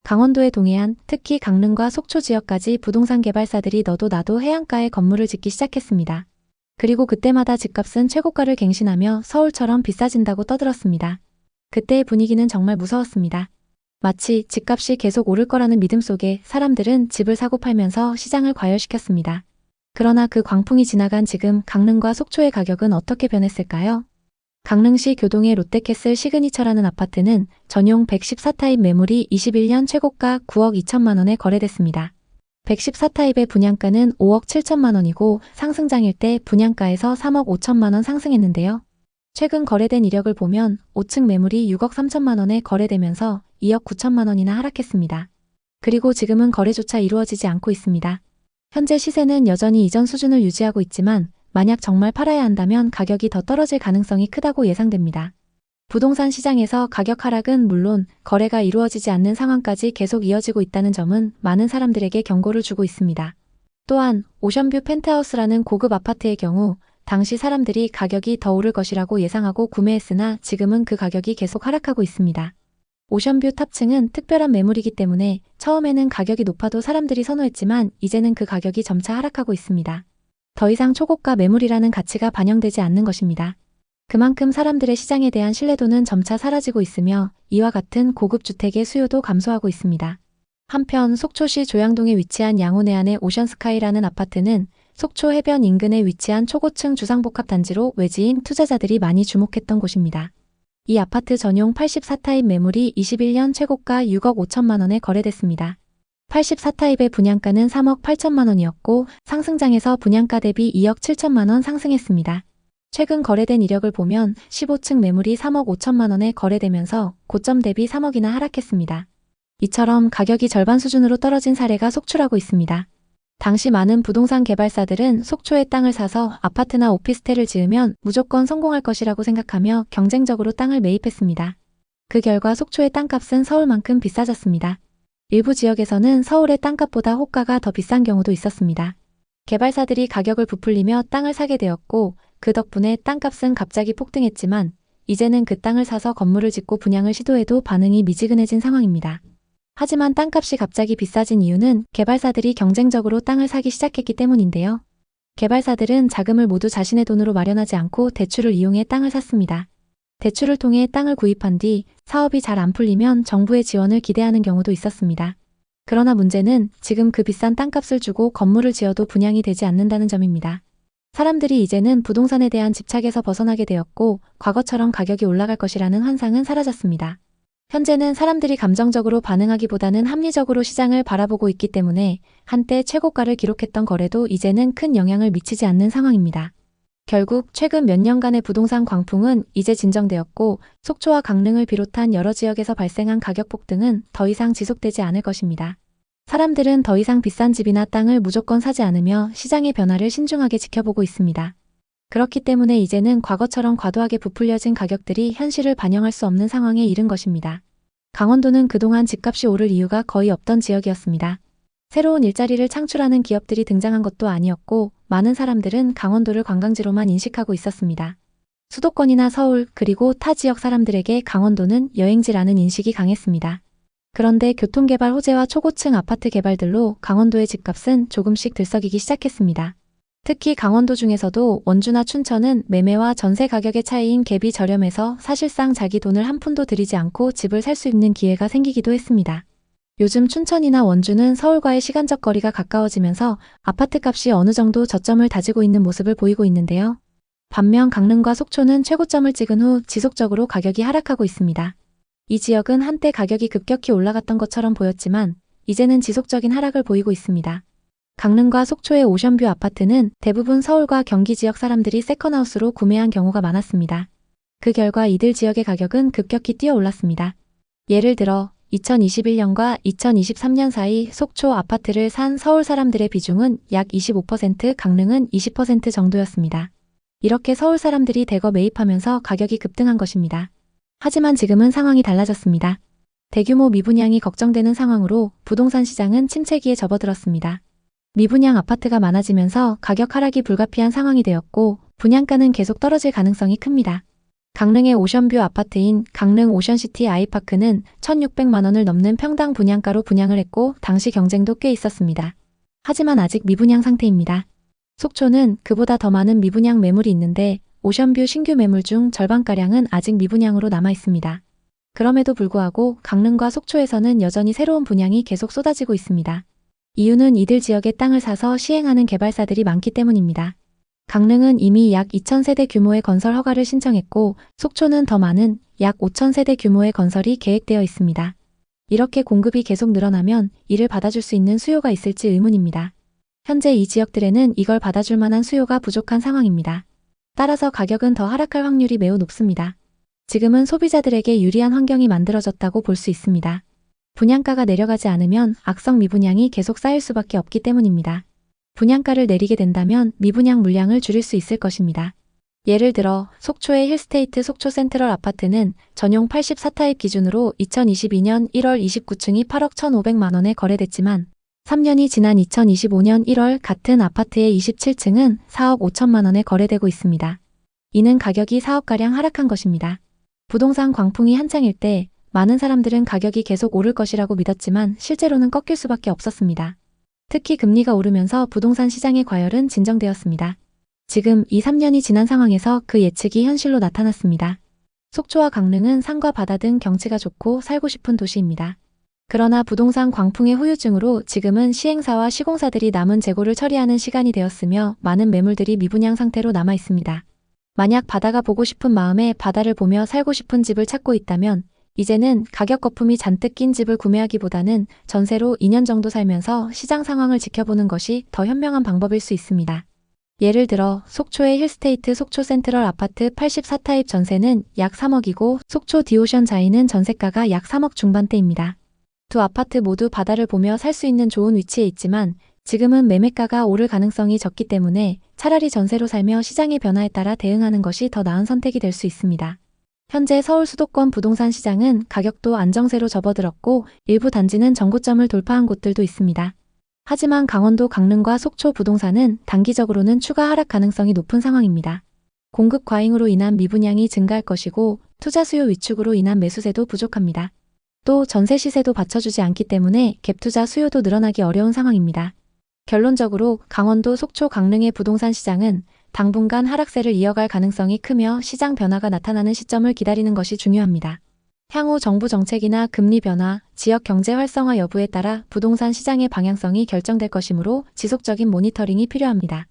강원도의 동해안, 특히 강릉과 속초 지역까지 부동산 개발사들이 너도 나도 해안가에 건물을 짓기 시작했습니다. 그리고 그때마다 집값은 최고가를 갱신하며 서울처럼 비싸진다고 떠들었습니다. 그때의 분위기는 정말 무서웠습니다. 마치 집값이 계속 오를 거라는 믿음 속에 사람들은 집을 사고 팔면서 시장을 과열시켰습니다. 그러나 그 광풍이 지나간 지금 강릉과 속초의 가격은 어떻게 변했을까요? 강릉시 교동의 롯데캐슬 시그니처라는 아파트는 전용 114타입 매물이 21년 최고가 9억 2천만 원에 거래됐습니다. 114타입의 분양가는 5억 7천만 원이고 상승장일 때 분양가에서 3억 5천만 원 상승했는데요. 최근 거래된 이력을 보면 5층 매물이 6억 3천만 원에 거래되면서 2억 9천만 원이나 하락했습니다. 그리고 지금은 거래조차 이루어지지 않고 있습니다. 현재 시세는 여전히 이전 수준을 유지하고 있지만 만약 정말 팔아야 한다면 가격이 더 떨어질 가능성이 크다고 예상됩니다. 부동산 시장에서 가격 하락은 물론 거래가 이루어지지 않는 상황까지 계속 이어지고 있다는 점은 많은 사람들에게 경고를 주고 있습니다. 또한 오션뷰 펜트하우스라는 고급 아파트의 경우 당시 사람들이 가격이 더 오를 것이라고 예상하고 구매했으나 지금은 그 가격이 계속 하락하고 있습니다. 오션뷰 탑층은 특별한 매물이기 때문에 처음에는 가격이 높아도 사람들이 선호했지만 이제는 그 가격이 점차 하락하고 있습니다. 더 이상 초고가 매물이라는 가치가 반영되지 않는 것입니다. 그만큼 사람들의 시장에 대한 신뢰도는 점차 사라지고 있으며 이와 같은 고급 주택의 수요도 감소하고 있습니다. 한편 속초시 조양동에 위치한 양호내안의 오션스카이라는 아파트는 속초 해변 인근에 위치한 초고층 주상복합 단지로 외지인 투자자들이 많이 주목했던 곳입니다. 이 아파트 전용 84타입 매물이 21년 최고가 6억 5천만 원에 거래됐습니다. 84타입의 분양가는 3억 8천만 원이었고 상승장에서 분양가 대비 2억 7천만 원 상승했습니다. 최근 거래된 이력을 보면 15층 매물이 3억 5천만 원에 거래되면서 고점 대비 3억이나 하락했습니다. 이처럼 가격이 절반 수준으로 떨어진 사례가 속출하고 있습니다. 당시 많은 부동산 개발사들은 속초에 땅을 사서 아파트나 오피스텔을 지으면 무조건 성공할 것이라고 생각하며 경쟁적으로 땅을 매입했습니다. 그 결과 속초의 땅값은 서울만큼 비싸졌습니다. 일부 지역에서는 서울의 땅값보다 호가가 더 비싼 경우도 있었습니다. 개발사들이 가격을 부풀리며 땅을 사게 되었고 그 덕분에 땅값은 갑자기 폭등했지만 이제는 그 땅을 사서 건물을 짓고 분양을 시도해도 반응이 미지근해진 상황입니다. 하지만 땅값이 갑자기 비싸진 이유는 개발사들이 경쟁적으로 땅을 사기 시작했기 때문인데요. 개발사들은 자금을 모두 자신의 돈으로 마련하지 않고 대출을 이용해 땅을 샀습니다. 대출을 통해 땅을 구입한 뒤 사업이 잘 안 풀리면 정부의 지원을 기대하는 경우도 있었습니다. 그러나 문제는 지금 그 비싼 땅값을 주고 건물을 지어도 분양이 되지 않는다는 점입니다. 사람들이 이제는 부동산에 대한 집착에서 벗어나게 되었고 과거처럼 가격이 올라갈 것이라는 환상은 사라졌습니다. 현재는 사람들이 감정적으로 반응하기보다는 합리적으로 시장을 바라보고 있기 때문에 한때 최고가를 기록했던 거래도 이제는 큰 영향을 미치지 않는 상황입니다. 결국 최근 몇 년간의 부동산 광풍은 이제 진정되었고 속초와 강릉을 비롯한 여러 지역에서 발생한 가격 폭등은 더 이상 지속되지 않을 것입니다. 사람들은 더 이상 비싼 집이나 땅을 무조건 사지 않으며 시장의 변화를 신중하게 지켜보고 있습니다. 그렇기 때문에 이제는 과거처럼 과도하게 부풀려진 가격들이 현실을 반영할 수 없는 상황에 이른 것입니다. 강원도는 그동안 집값이 오를 이유가 거의 없던 지역이었습니다. 새로운 일자리를 창출하는 기업들이 등장한 것도 아니었고 많은 사람들은 강원도를 관광지로만 인식하고 있었습니다. 수도권이나 서울 그리고 타 지역 사람들에게 강원도는 여행지라는 인식이 강했습니다. 그런데 교통개발 호재와 초고층 아파트 개발들로 강원도의 집값은 조금씩 들썩이기 시작했습니다. 특히 강원도 중에서도 원주나 춘천은 매매와 전세 가격의 차이인 갭이 저렴해서 사실상 자기 돈을 한 푼도 들이지 않고 집을 살 수 있는 기회가 생기기도 했습니다. 요즘 춘천이나 원주는 서울과의 시간적 거리가 가까워지면서 아파트값이 어느 정도 저점을 다지고 있는 모습을 보이고 있는데요. 반면 강릉과 속초는 최고점을 찍은 후 지속적으로 가격이 하락하고 있습니다. 이 지역은 한때 가격이 급격히 올라갔던 것처럼 보였지만 이제는 지속적인 하락을 보이고 있습니다. 강릉과 속초의 오션뷰 아파트는 대부분 서울과 경기 지역 사람들이 세컨하우스로 구매한 경우가 많았습니다. 그 결과 이들 지역의 가격은 급격히 뛰어올랐습니다. 예를 들어 2021년과 2023년 사이 속초 아파트를 산 서울 사람들의 비중은 약 25%, 강릉은 20% 정도였습니다. 이렇게 서울 사람들이 대거 매입하면서 가격이 급등한 것입니다. 하지만 지금은 상황이 달라졌습니다. 대규모 미분양이 걱정되는 상황으로 부동산 시장은 침체기에 접어들었습니다. 미분양 아파트가 많아지면서 가격 하락이 불가피한 상황이 되었고 분양가는 계속 떨어질 가능성이 큽니다. 강릉의 오션뷰 아파트인 강릉 오션시티 아이파크는 1,600만 원을 넘는 평당 분양가로 분양을 했고 당시 경쟁도 꽤 있었습니다. 하지만 아직 미분양 상태입니다. 속초는 그보다 더 많은 미분양 매물이 있는데 오션뷰 신규 매물 중 절반가량은 아직 미분양으로 남아 있습니다. 그럼에도 불구하고 강릉과 속초에서는 여전히 새로운 분양이 계속 쏟아지고 있습니다. 이유는 이들 지역의 땅을 사서 시행하는 개발사들이 많기 때문입니다. 강릉은 이미 약 2,000세대 규모의 건설 허가를 신청했고 속초는 더 많은 약 5,000세대 규모의 건설이 계획되어 있습니다. 이렇게 공급이 계속 늘어나면 이를 받아줄 수 있는 수요가 있을지 의문입니다. 현재 이 지역들에는 이걸 받아줄 만한 수요가 부족한 상황입니다. 따라서 가격은 더 하락할 확률이 매우 높습니다. 지금은 소비자들에게 유리한 환경이 만들어졌다고 볼 수 있습니다. 분양가가 내려가지 않으면 악성 미분양이 계속 쌓일 수밖에 없기 때문입니다. 분양가를 내리게 된다면 미분양 물량을 줄일 수 있을 것입니다. 예를 들어 속초의 힐스테이트 속초 센트럴 아파트는 전용 84타입 기준으로 2022년 1월 29층이 8억 1,500만 원에 거래됐지만 3년이 지난 2025년 1월 같은 아파트의 27층은 4억 5천만 원에 거래되고 있습니다. 이는 가격이 4억가량 하락한 것입니다. 부동산 광풍이 한창일 때 많은 사람들은 가격이 계속 오를 것이라고 믿었지만 실제로는 꺾일 수밖에 없었습니다. 특히 금리가 오르면서 부동산 시장의 과열은 진정되었습니다. 지금 2, 3년이 지난 상황에서 그 예측이 현실로 나타났습니다. 속초와 강릉은 산과 바다 등 경치가 좋고 살고 싶은 도시입니다. 그러나 부동산 광풍의 후유증으로 지금은 시행사와 시공사들이 남은 재고를 처리하는 시간이 되었으며 많은 매물들이 미분양 상태로 남아 있습니다. 만약 바다가 보고 싶은 마음에 바다를 보며 살고 싶은 집을 찾고 있다면 이제는 가격 거품이 잔뜩 낀 집을 구매하기보다는 전세로 2년 정도 살면서 시장 상황을 지켜보는 것이 더 현명한 방법일 수 있습니다. 예를 들어 속초의 힐스테이트 속초 센트럴 아파트 84타입 전세는 약 3억이고 속초 디오션 자이는 전세가가 약 3억 중반대입니다. 두 아파트 모두 바다를 보며 살 수 있는 좋은 위치에 있지만 지금은 매매가가 오를 가능성이 적기 때문에 차라리 전세로 살며 시장의 변화에 따라 대응하는 것이 더 나은 선택이 될 수 있습니다. 현재 서울 수도권 부동산 시장은 가격도 안정세로 접어들었고 일부 단지는 정고점을 돌파한 곳들도 있습니다. 하지만 강원도 강릉과 속초 부동산은 단기적으로는 추가 하락 가능성이 높은 상황입니다. 공급 과잉으로 인한 미분양이 증가할 것이고 투자 수요 위축으로 인한 매수세도 부족합니다. 또 전세 시세도 받쳐주지 않기 때문에 갭투자 수요도 늘어나기 어려운 상황입니다. 결론적으로 강원도 속초 강릉의 부동산 시장은 당분간 하락세를 이어갈 가능성이 크며 시장 변화가 나타나는 시점을 기다리는 것이 중요합니다. 향후 정부 정책이나 금리 변화, 지역 경제 활성화 여부에 따라 부동산 시장의 방향성이 결정될 것이므로 지속적인 모니터링이 필요합니다.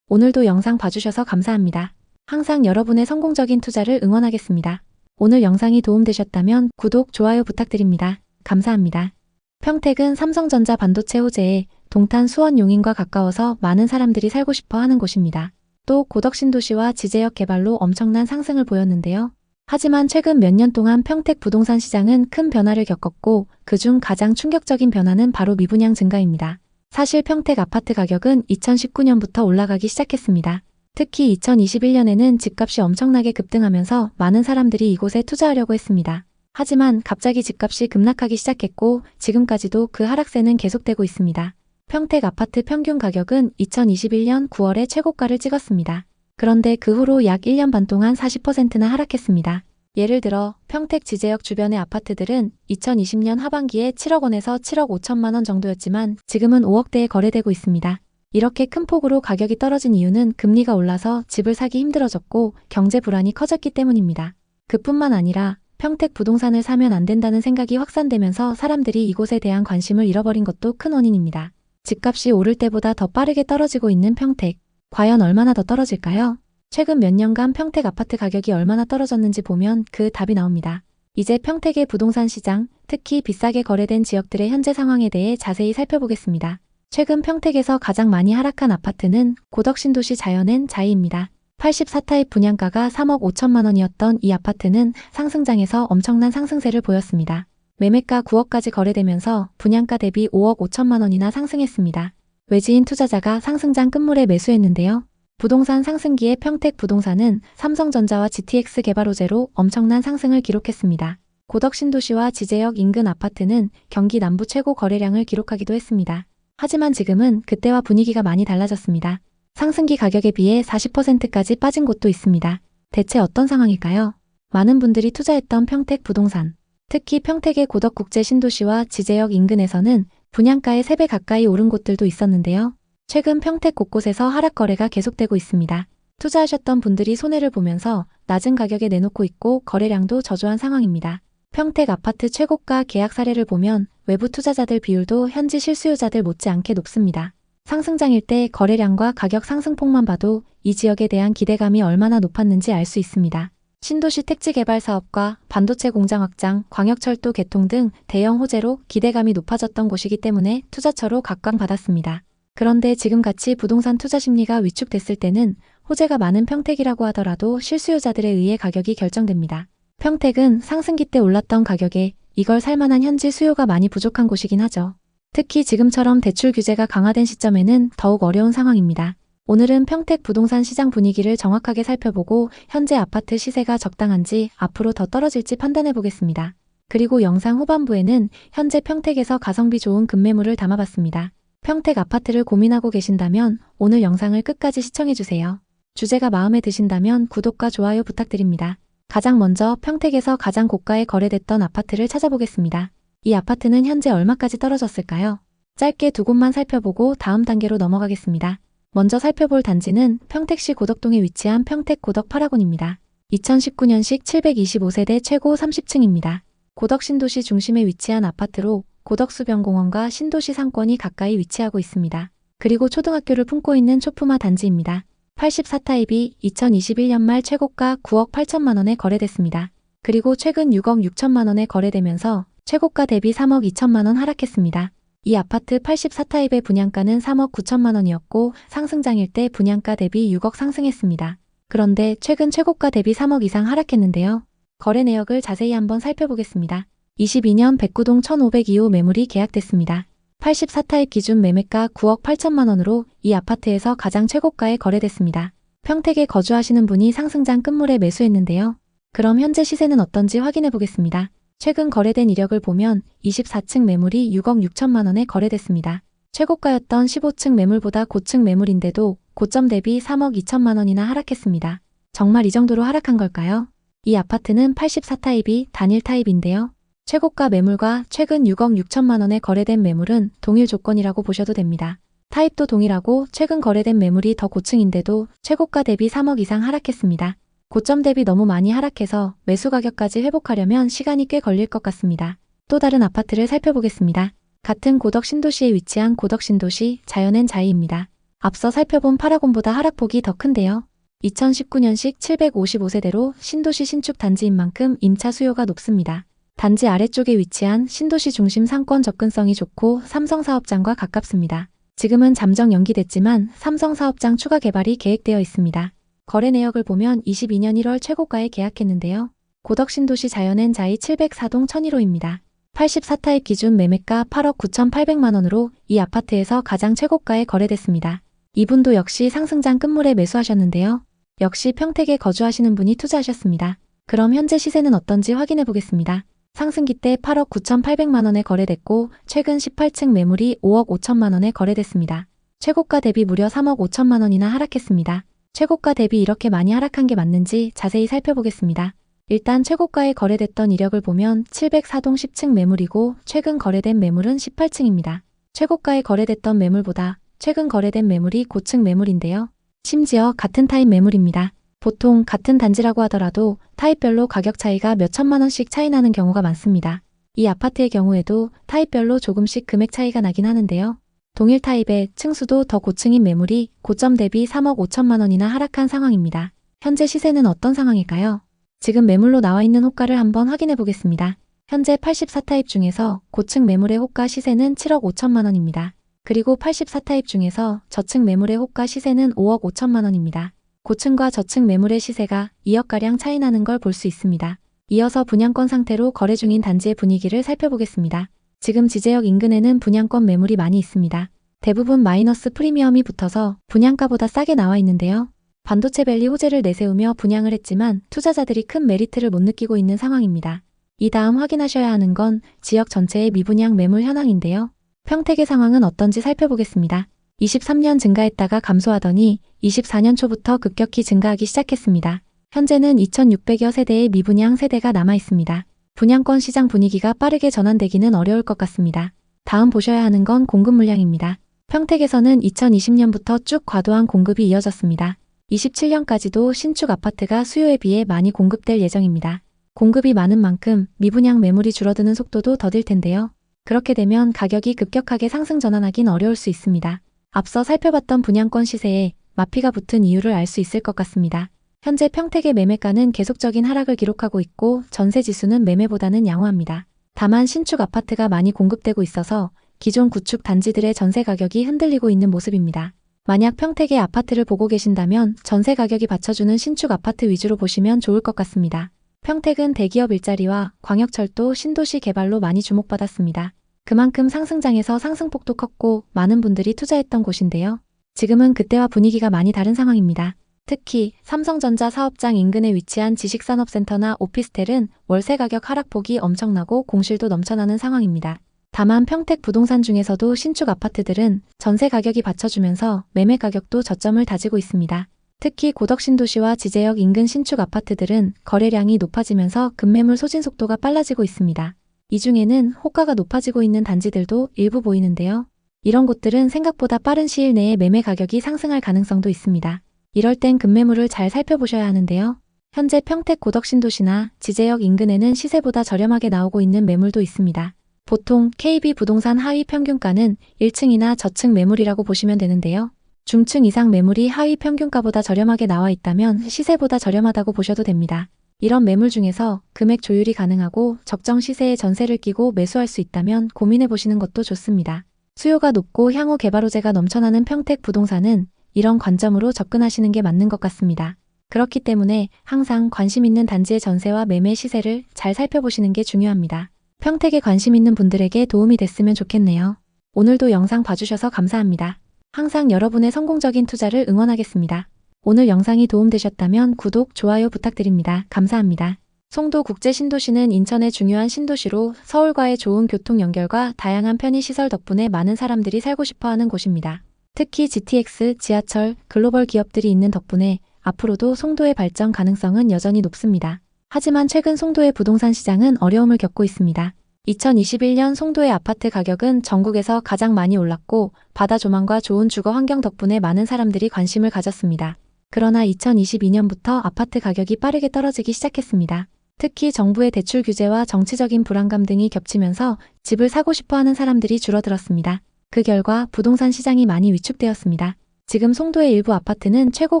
오늘도 영상 봐주셔서 감사합니다. 항상 여러분의 성공적인 투자를 응원하겠습니다. 오늘 영상이 도움되셨다면 구독, 좋아요 부탁드립니다. 감사합니다. 평택은 삼성전자 반도체 호재에 동탄 수원 용인과 가까워서 많은 사람들이 살고 싶어 하는 곳입니다. 또 고덕신도시와 지제역 개발로 엄청난 상승을 보였는데요. 하지만 최근 몇 년 동안 평택 부동산 시장은 큰 변화를 겪었고 그중 가장 충격적인 변화는 바로 미분양 증가입니다. 사실 평택 아파트 가격은 2019년부터 올라가기 시작했습니다. 특히 2021년에는 집값이 엄청나게 급등하면서 많은 사람들이 이곳에 투자하려고 했습니다. 하지만 갑자기 집값이 급락하기 시작했고 지금까지도 그 하락세는 계속되고 있습니다. 평택 아파트 평균 가격은 2021년 9월에 최고가를 찍었습니다. 그런데 그 후로 약 1년 반 동안 40%나 하락했습니다. 예를 들어 평택 지제역 주변의 아파트들은 2020년 하반기에 7억 원에서 7억 5천만 원 정도였지만 지금은 5억대에 거래되고 있습니다. 이렇게 큰 폭으로 가격이 떨어진 이유는 금리가 올라서 집을 사기 힘들어졌고 경제 불안이 커졌기 때문입니다. 그뿐만 아니라 평택 부동산을 사면 안 된다는 생각이 확산되면서 사람들이 이곳에 대한 관심을 잃어버린 것도 큰 원인입니다. 집값이 오를 때보다 더 빠르게 떨어지고 있는 평택. 과연 얼마나 더 떨어질까요? 최근 몇 년간 평택 아파트 가격이 얼마나 떨어졌는지 보면 그 답이 나옵니다. 이제 평택의 부동산 시장, 특히 비싸게 거래된 지역들의 현재 상황에 대해 자세히 살펴보겠습니다. 최근 평택에서 가장 많이 하락한 아파트는 고덕신도시 자연엔 자이입니다. 84타입 분양가가 3억 5천만 원이었던 이 아파트는 상승장에서 엄청난 상승세를 보였습니다. 매매가 9억까지 거래되면서 분양가 대비 5억 5천만 원이나 상승했습니다. 외지인 투자자가 상승장 끝물에 매수했는데요. 부동산 상승기의 평택 부동산은 삼성전자와 GTX 개발 호재로 엄청난 상승을 기록했습니다. 고덕신도시와 지제역 인근 아파트는 경기 남부 최고 거래량을 기록하기도 했습니다. 하지만 지금은 그때와 분위기가 많이 달라졌습니다. 상승기 가격에 비해 40%까지 빠진 곳도 있습니다. 대체 어떤 상황일까요? 많은 분들이 투자했던 평택 부동산, 특히 평택의 고덕국제 신도시와 지제역 인근에서는 분양가의 3배 가까이 오른 곳들도 있었는데요. 최근 평택 곳곳에서 하락 거래가 계속되고 있습니다. 투자하셨던 분들이 손해를 보면서 낮은 가격에 내놓고 있고 거래량도 저조한 상황입니다. 평택 아파트 최고가 계약 사례를 보면 외부 투자자들 비율도 현지 실수요자들 못지않게 높습니다. 상승장일 때 거래량과 가격 상승폭만 봐도 이 지역에 대한 기대감이 얼마나 높았는지 알 수 있습니다. 신도시 택지 개발 사업과 반도체 공장 확장, 광역철도 개통 등 대형 호재로 기대감이 높아졌던 곳이기 때문에 투자처로 각광받았습니다. 그런데 지금같이 부동산 투자 심리가 위축됐을 때는 호재가 많은 평택이라고 하더라도 실수요자들에 의해 가격이 결정됩니다. 평택은 상승기 때 올랐던 가격에 이걸 살만한 현지 수요가 많이 부족한 곳이긴 하죠. 특히 지금처럼 대출 규제가 강화된 시점에는 더욱 어려운 상황입니다. 오늘은 평택 부동산 시장 분위기를 정확하게 살펴보고 현재 아파트 시세가 적당한지 앞으로 더 떨어질지 판단해 보겠습니다. 그리고 영상 후반부에는 현재 평택에서 가성비 좋은 급매물을 담아봤습니다. 평택 아파트를 고민하고 계신다면 오늘 영상을 끝까지 시청해주세요. 주제가 마음에 드신다면 구독과 좋아요 부탁드립니다. 가장 먼저 평택에서 가장 고가에 거래됐던 아파트를 찾아보겠습니다. 이 아파트는 현재 얼마까지 떨어졌을까요? 짧게 두 곳만 살펴보고 다음 단계로 넘어가겠습니다. 먼저 살펴볼 단지는 평택시 고덕동에 위치한 평택 고덕 8학원입니다. 2019년식 725세대 최고 30층입니다. 고덕 신도시 중심에 위치한 아파트로 고덕수변공원과 신도시 상권이 가까이 위치하고 있습니다. 그리고 초등학교를 품고 있는 초품화 단지입니다. 84타입이 2021년 말 최고가 9억 8천만 원에 거래됐습니다. 그리고 최근 6억 6천만 원에 거래되면서 최고가 대비 3억 2천만 원 하락했습니다. 이 아파트 84타입의 분양가는 3억 9천만 원이었고 상승장일 때 분양가 대비 6억 상승했습니다. 그런데 최근 최고가 대비 3억 이상 하락했는데요. 거래 내역을 자세히 한번 살펴보겠습니다. 22년 백구동 1502호 매물이 계약됐습니다. 84타입 기준 매매가 9억 8천만 원으로 이 아파트에서 가장 최고가에 거래됐습니다. 평택에 거주하시는 분이 상승장 끝물에 매수했는데요. 그럼 현재 시세는 어떤지 확인해 보겠습니다. 최근 거래된 이력을 보면 24층 매물이 6억 6천만 원에 거래됐습니다. 최고가였던 15층 매물보다 고층 매물인데도 고점 대비 3억 2천만 원이나 하락했습니다. 정말 이 정도로 하락한 걸까요? 이 아파트는 84타입이 단일 타입인데요. 최고가 매물과 최근 6억 6천만 원에 거래된 매물은 동일 조건이라고 보셔도 됩니다. 타입도 동일하고 최근 거래된 매물이 더 고층인데도 최고가 대비 3억 이상 하락했습니다. 고점 대비 너무 많이 하락해서 매수 가격까지 회복하려면 시간이 꽤 걸릴 것 같습니다. 또 다른 아파트를 살펴보겠습니다. 같은 고덕 신도시에 위치한 고덕 신도시 자연엔 자이입니다. 앞서 살펴본 8학원보다 하락폭이 더 큰데요. 2019년식 755세대로 신도시 신축 단지인 만큼 임차 수요가 높습니다. 단지 아래쪽에 위치한 신도시 중심 상권 접근성이 좋고 삼성 사업장과 가깝습니다. 지금은 잠정 연기됐지만 삼성 사업장 추가 개발이 계획되어 있습니다. 거래 내역을 보면 22년 1월 최고가에 계약했는데요. 고덕 신도시 자연엔 자이 704동 1001호입니다. 84타입 기준 매매가 8억 9,800만 원으로 이 아파트에서 가장 최고가에 거래됐습니다. 이분도 역시 상승장 끝물에 매수하셨는데요. 역시 평택에 거주하시는 분이 투자하셨습니다. 그럼 현재 시세는 어떤지 확인해 보겠습니다. 상승기 때 8억 9,800만 원에 거래됐고 최근 18층 매물이 5억 5천만 원에 거래됐습니다. 최고가 대비 무려 3억 5천만 원이나 하락했습니다. 최고가 대비 이렇게 많이 하락한 게 맞는지 자세히 살펴보겠습니다. 일단 최고가에 거래됐던 이력을 보면 704동 10층 매물이고 최근 거래된 매물은 18층입니다. 최고가에 거래됐던 매물보다 최근 거래된 매물이 고층 매물인데요. 심지어 같은 타입 매물입니다. 보통 같은 단지라고 하더라도 타입별로 가격 차이가 몇 천만 원씩 차이 나는 경우가 많습니다. 이 아파트의 경우에도 타입별로 조금씩 금액 차이가 나긴 하는데요. 동일 타입의 층수도 더 고층인 매물이 고점 대비 3억 5천만 원이나 하락한 상황입니다. 현재 시세는 어떤 상황일까요? 지금 매물로 나와 있는 호가를 한번 확인해 보겠습니다. 현재 84타입 중에서 고층 매물의 호가 시세는 7억 5천만 원입니다. 그리고 84타입 중에서 저층 매물의 호가 시세는 5억 5천만 원입니다. 고층과 저층 매물의 시세가 2억가량 차이 나는 걸 볼 수 있습니다. 이어서 분양권 상태로 거래 중인 단지의 분위기를 살펴보겠습니다. 지금 지제역 인근에는 분양권 매물이 많이 있습니다. 대부분 마이너스 프리미엄이 붙어서 분양가보다 싸게 나와 있는데요. 반도체밸리 호재를 내세우며 분양을 했지만 투자자들이 큰 메리트를 못 느끼고 있는 상황입니다. 이 다음 확인하셔야 하는 건 지역 전체의 미분양 매물 현황인데요. 평택의 상황은 어떤지 살펴보겠습니다. 23년 증가했다가 감소하더니 24년 초부터 급격히 증가하기 시작했습니다. 현재는 2,600여 세대의 미분양 세대가 남아 있습니다. 분양권 시장 분위기가 빠르게 전환되기는 어려울 것 같습니다. 다음 보셔야 하는 건 공급 물량입니다. 평택에서는 2020년부터 쭉 과도한 공급이 이어졌습니다. 27년까지도 신축 아파트가 수요에 비해 많이 공급될 예정입니다. 공급이 많은 만큼 미분양 매물이 줄어드는 속도도 더딜 텐데요. 그렇게 되면 가격이 급격하게 상승 전환하긴 어려울 수 있습니다. 앞서 살펴봤던 분양권 시세에 마피가 붙은 이유를 알 수 있을 것 같습니다. 현재 평택의 매매가는 계속적인 하락을 기록하고 있고 전세 지수는 매매보다는 양호합니다. 다만 신축 아파트가 많이 공급되고 있어서 기존 구축 단지들의 전세 가격이 흔들리고 있는 모습입니다. 만약 평택의 아파트를 보고 계신다면 전세 가격이 받쳐주는 신축 아파트 위주로 보시면 좋을 것 같습니다. 평택은 대기업 일자리와 광역철도 신도시 개발로 많이 주목받았습니다. 그만큼 상승장에서 상승폭도 컸고 많은 분들이 투자했던 곳인데요. 지금은 그때와 분위기가 많이 다른 상황입니다. 특히 삼성전자 사업장 인근에 위치한 지식산업센터나 오피스텔은 월세 가격 하락폭이 엄청나고 공실도 넘쳐나는 상황입니다. 다만 평택 부동산 중에서도 신축 아파트들은 전세 가격이 받쳐주면서 매매 가격도 저점을 다지고 있습니다. 특히 고덕신도시와 지제역 인근 신축 아파트들은 거래량이 높아지면서 급매물 소진 속도가 빨라지고 있습니다. 이 중에는 호가가 높아지고 있는 단지들도 일부 보이는데요. 이런 곳들은 생각보다 빠른 시일 내에 매매 가격이 상승할 가능성도 있습니다. 이럴 땐 급매물을 잘 살펴보셔야 하는데요. 현재 평택 고덕신도시나 지제역 인근에는 시세보다 저렴하게 나오고 있는 매물도 있습니다. 보통 KB 부동산 하위 평균가는 1층이나 저층 매물이라고 보시면 되는데요. 중층 이상 매물이 하위 평균가보다 저렴하게 나와 있다면 시세보다 저렴하다고 보셔도 됩니다. 이런 매물 중에서 금액 조율이 가능하고 적정 시세에 전세를 끼고 매수할 수 있다면 고민해 보시는 것도 좋습니다. 수요가 높고 향후 개발 호재가 넘쳐나는 평택 부동산은 이런 관점으로 접근하시는 게 맞는 것 같습니다. 그렇기 때문에 항상 관심 있는 단지의 전세와 매매 시세를 잘 살펴보시는 게 중요합니다. 평택에 관심 있는 분들에게 도움이 됐으면 좋겠네요. 오늘도 영상 봐주셔서 감사합니다. 항상 여러분의 성공적인 투자를 응원하겠습니다. 오늘 영상이 도움되셨다면 구독, 좋아요 부탁드립니다. 감사합니다. 송도 국제신도시는 인천의 중요한 신도시로 서울과의 좋은 교통 연결과 다양한 편의시설 덕분에 많은 사람들이 살고 싶어하는 곳입니다. 특히 GTX, 지하철, 글로벌 기업들이 있는 덕분에 앞으로도 송도의 발전 가능성은 여전히 높습니다. 하지만 최근 송도의 부동산 시장은 어려움을 겪고 있습니다. 2021년 송도의 아파트 가격은 전국에서 가장 많이 올랐고 바다 조망과 좋은 주거 환경 덕분에 많은 사람들이 관심을 가졌습니다. 그러나 2022년부터 아파트 가격이 빠르게 떨어지기 시작했습니다. 특히 정부의 대출 규제와 정치적인 불안감 등이 겹치면서 집을 사고 싶어하는 사람들이 줄어들었습니다. 그 결과 부동산 시장이 많이 위축되었습니다. 지금 송도의 일부 아파트는 최고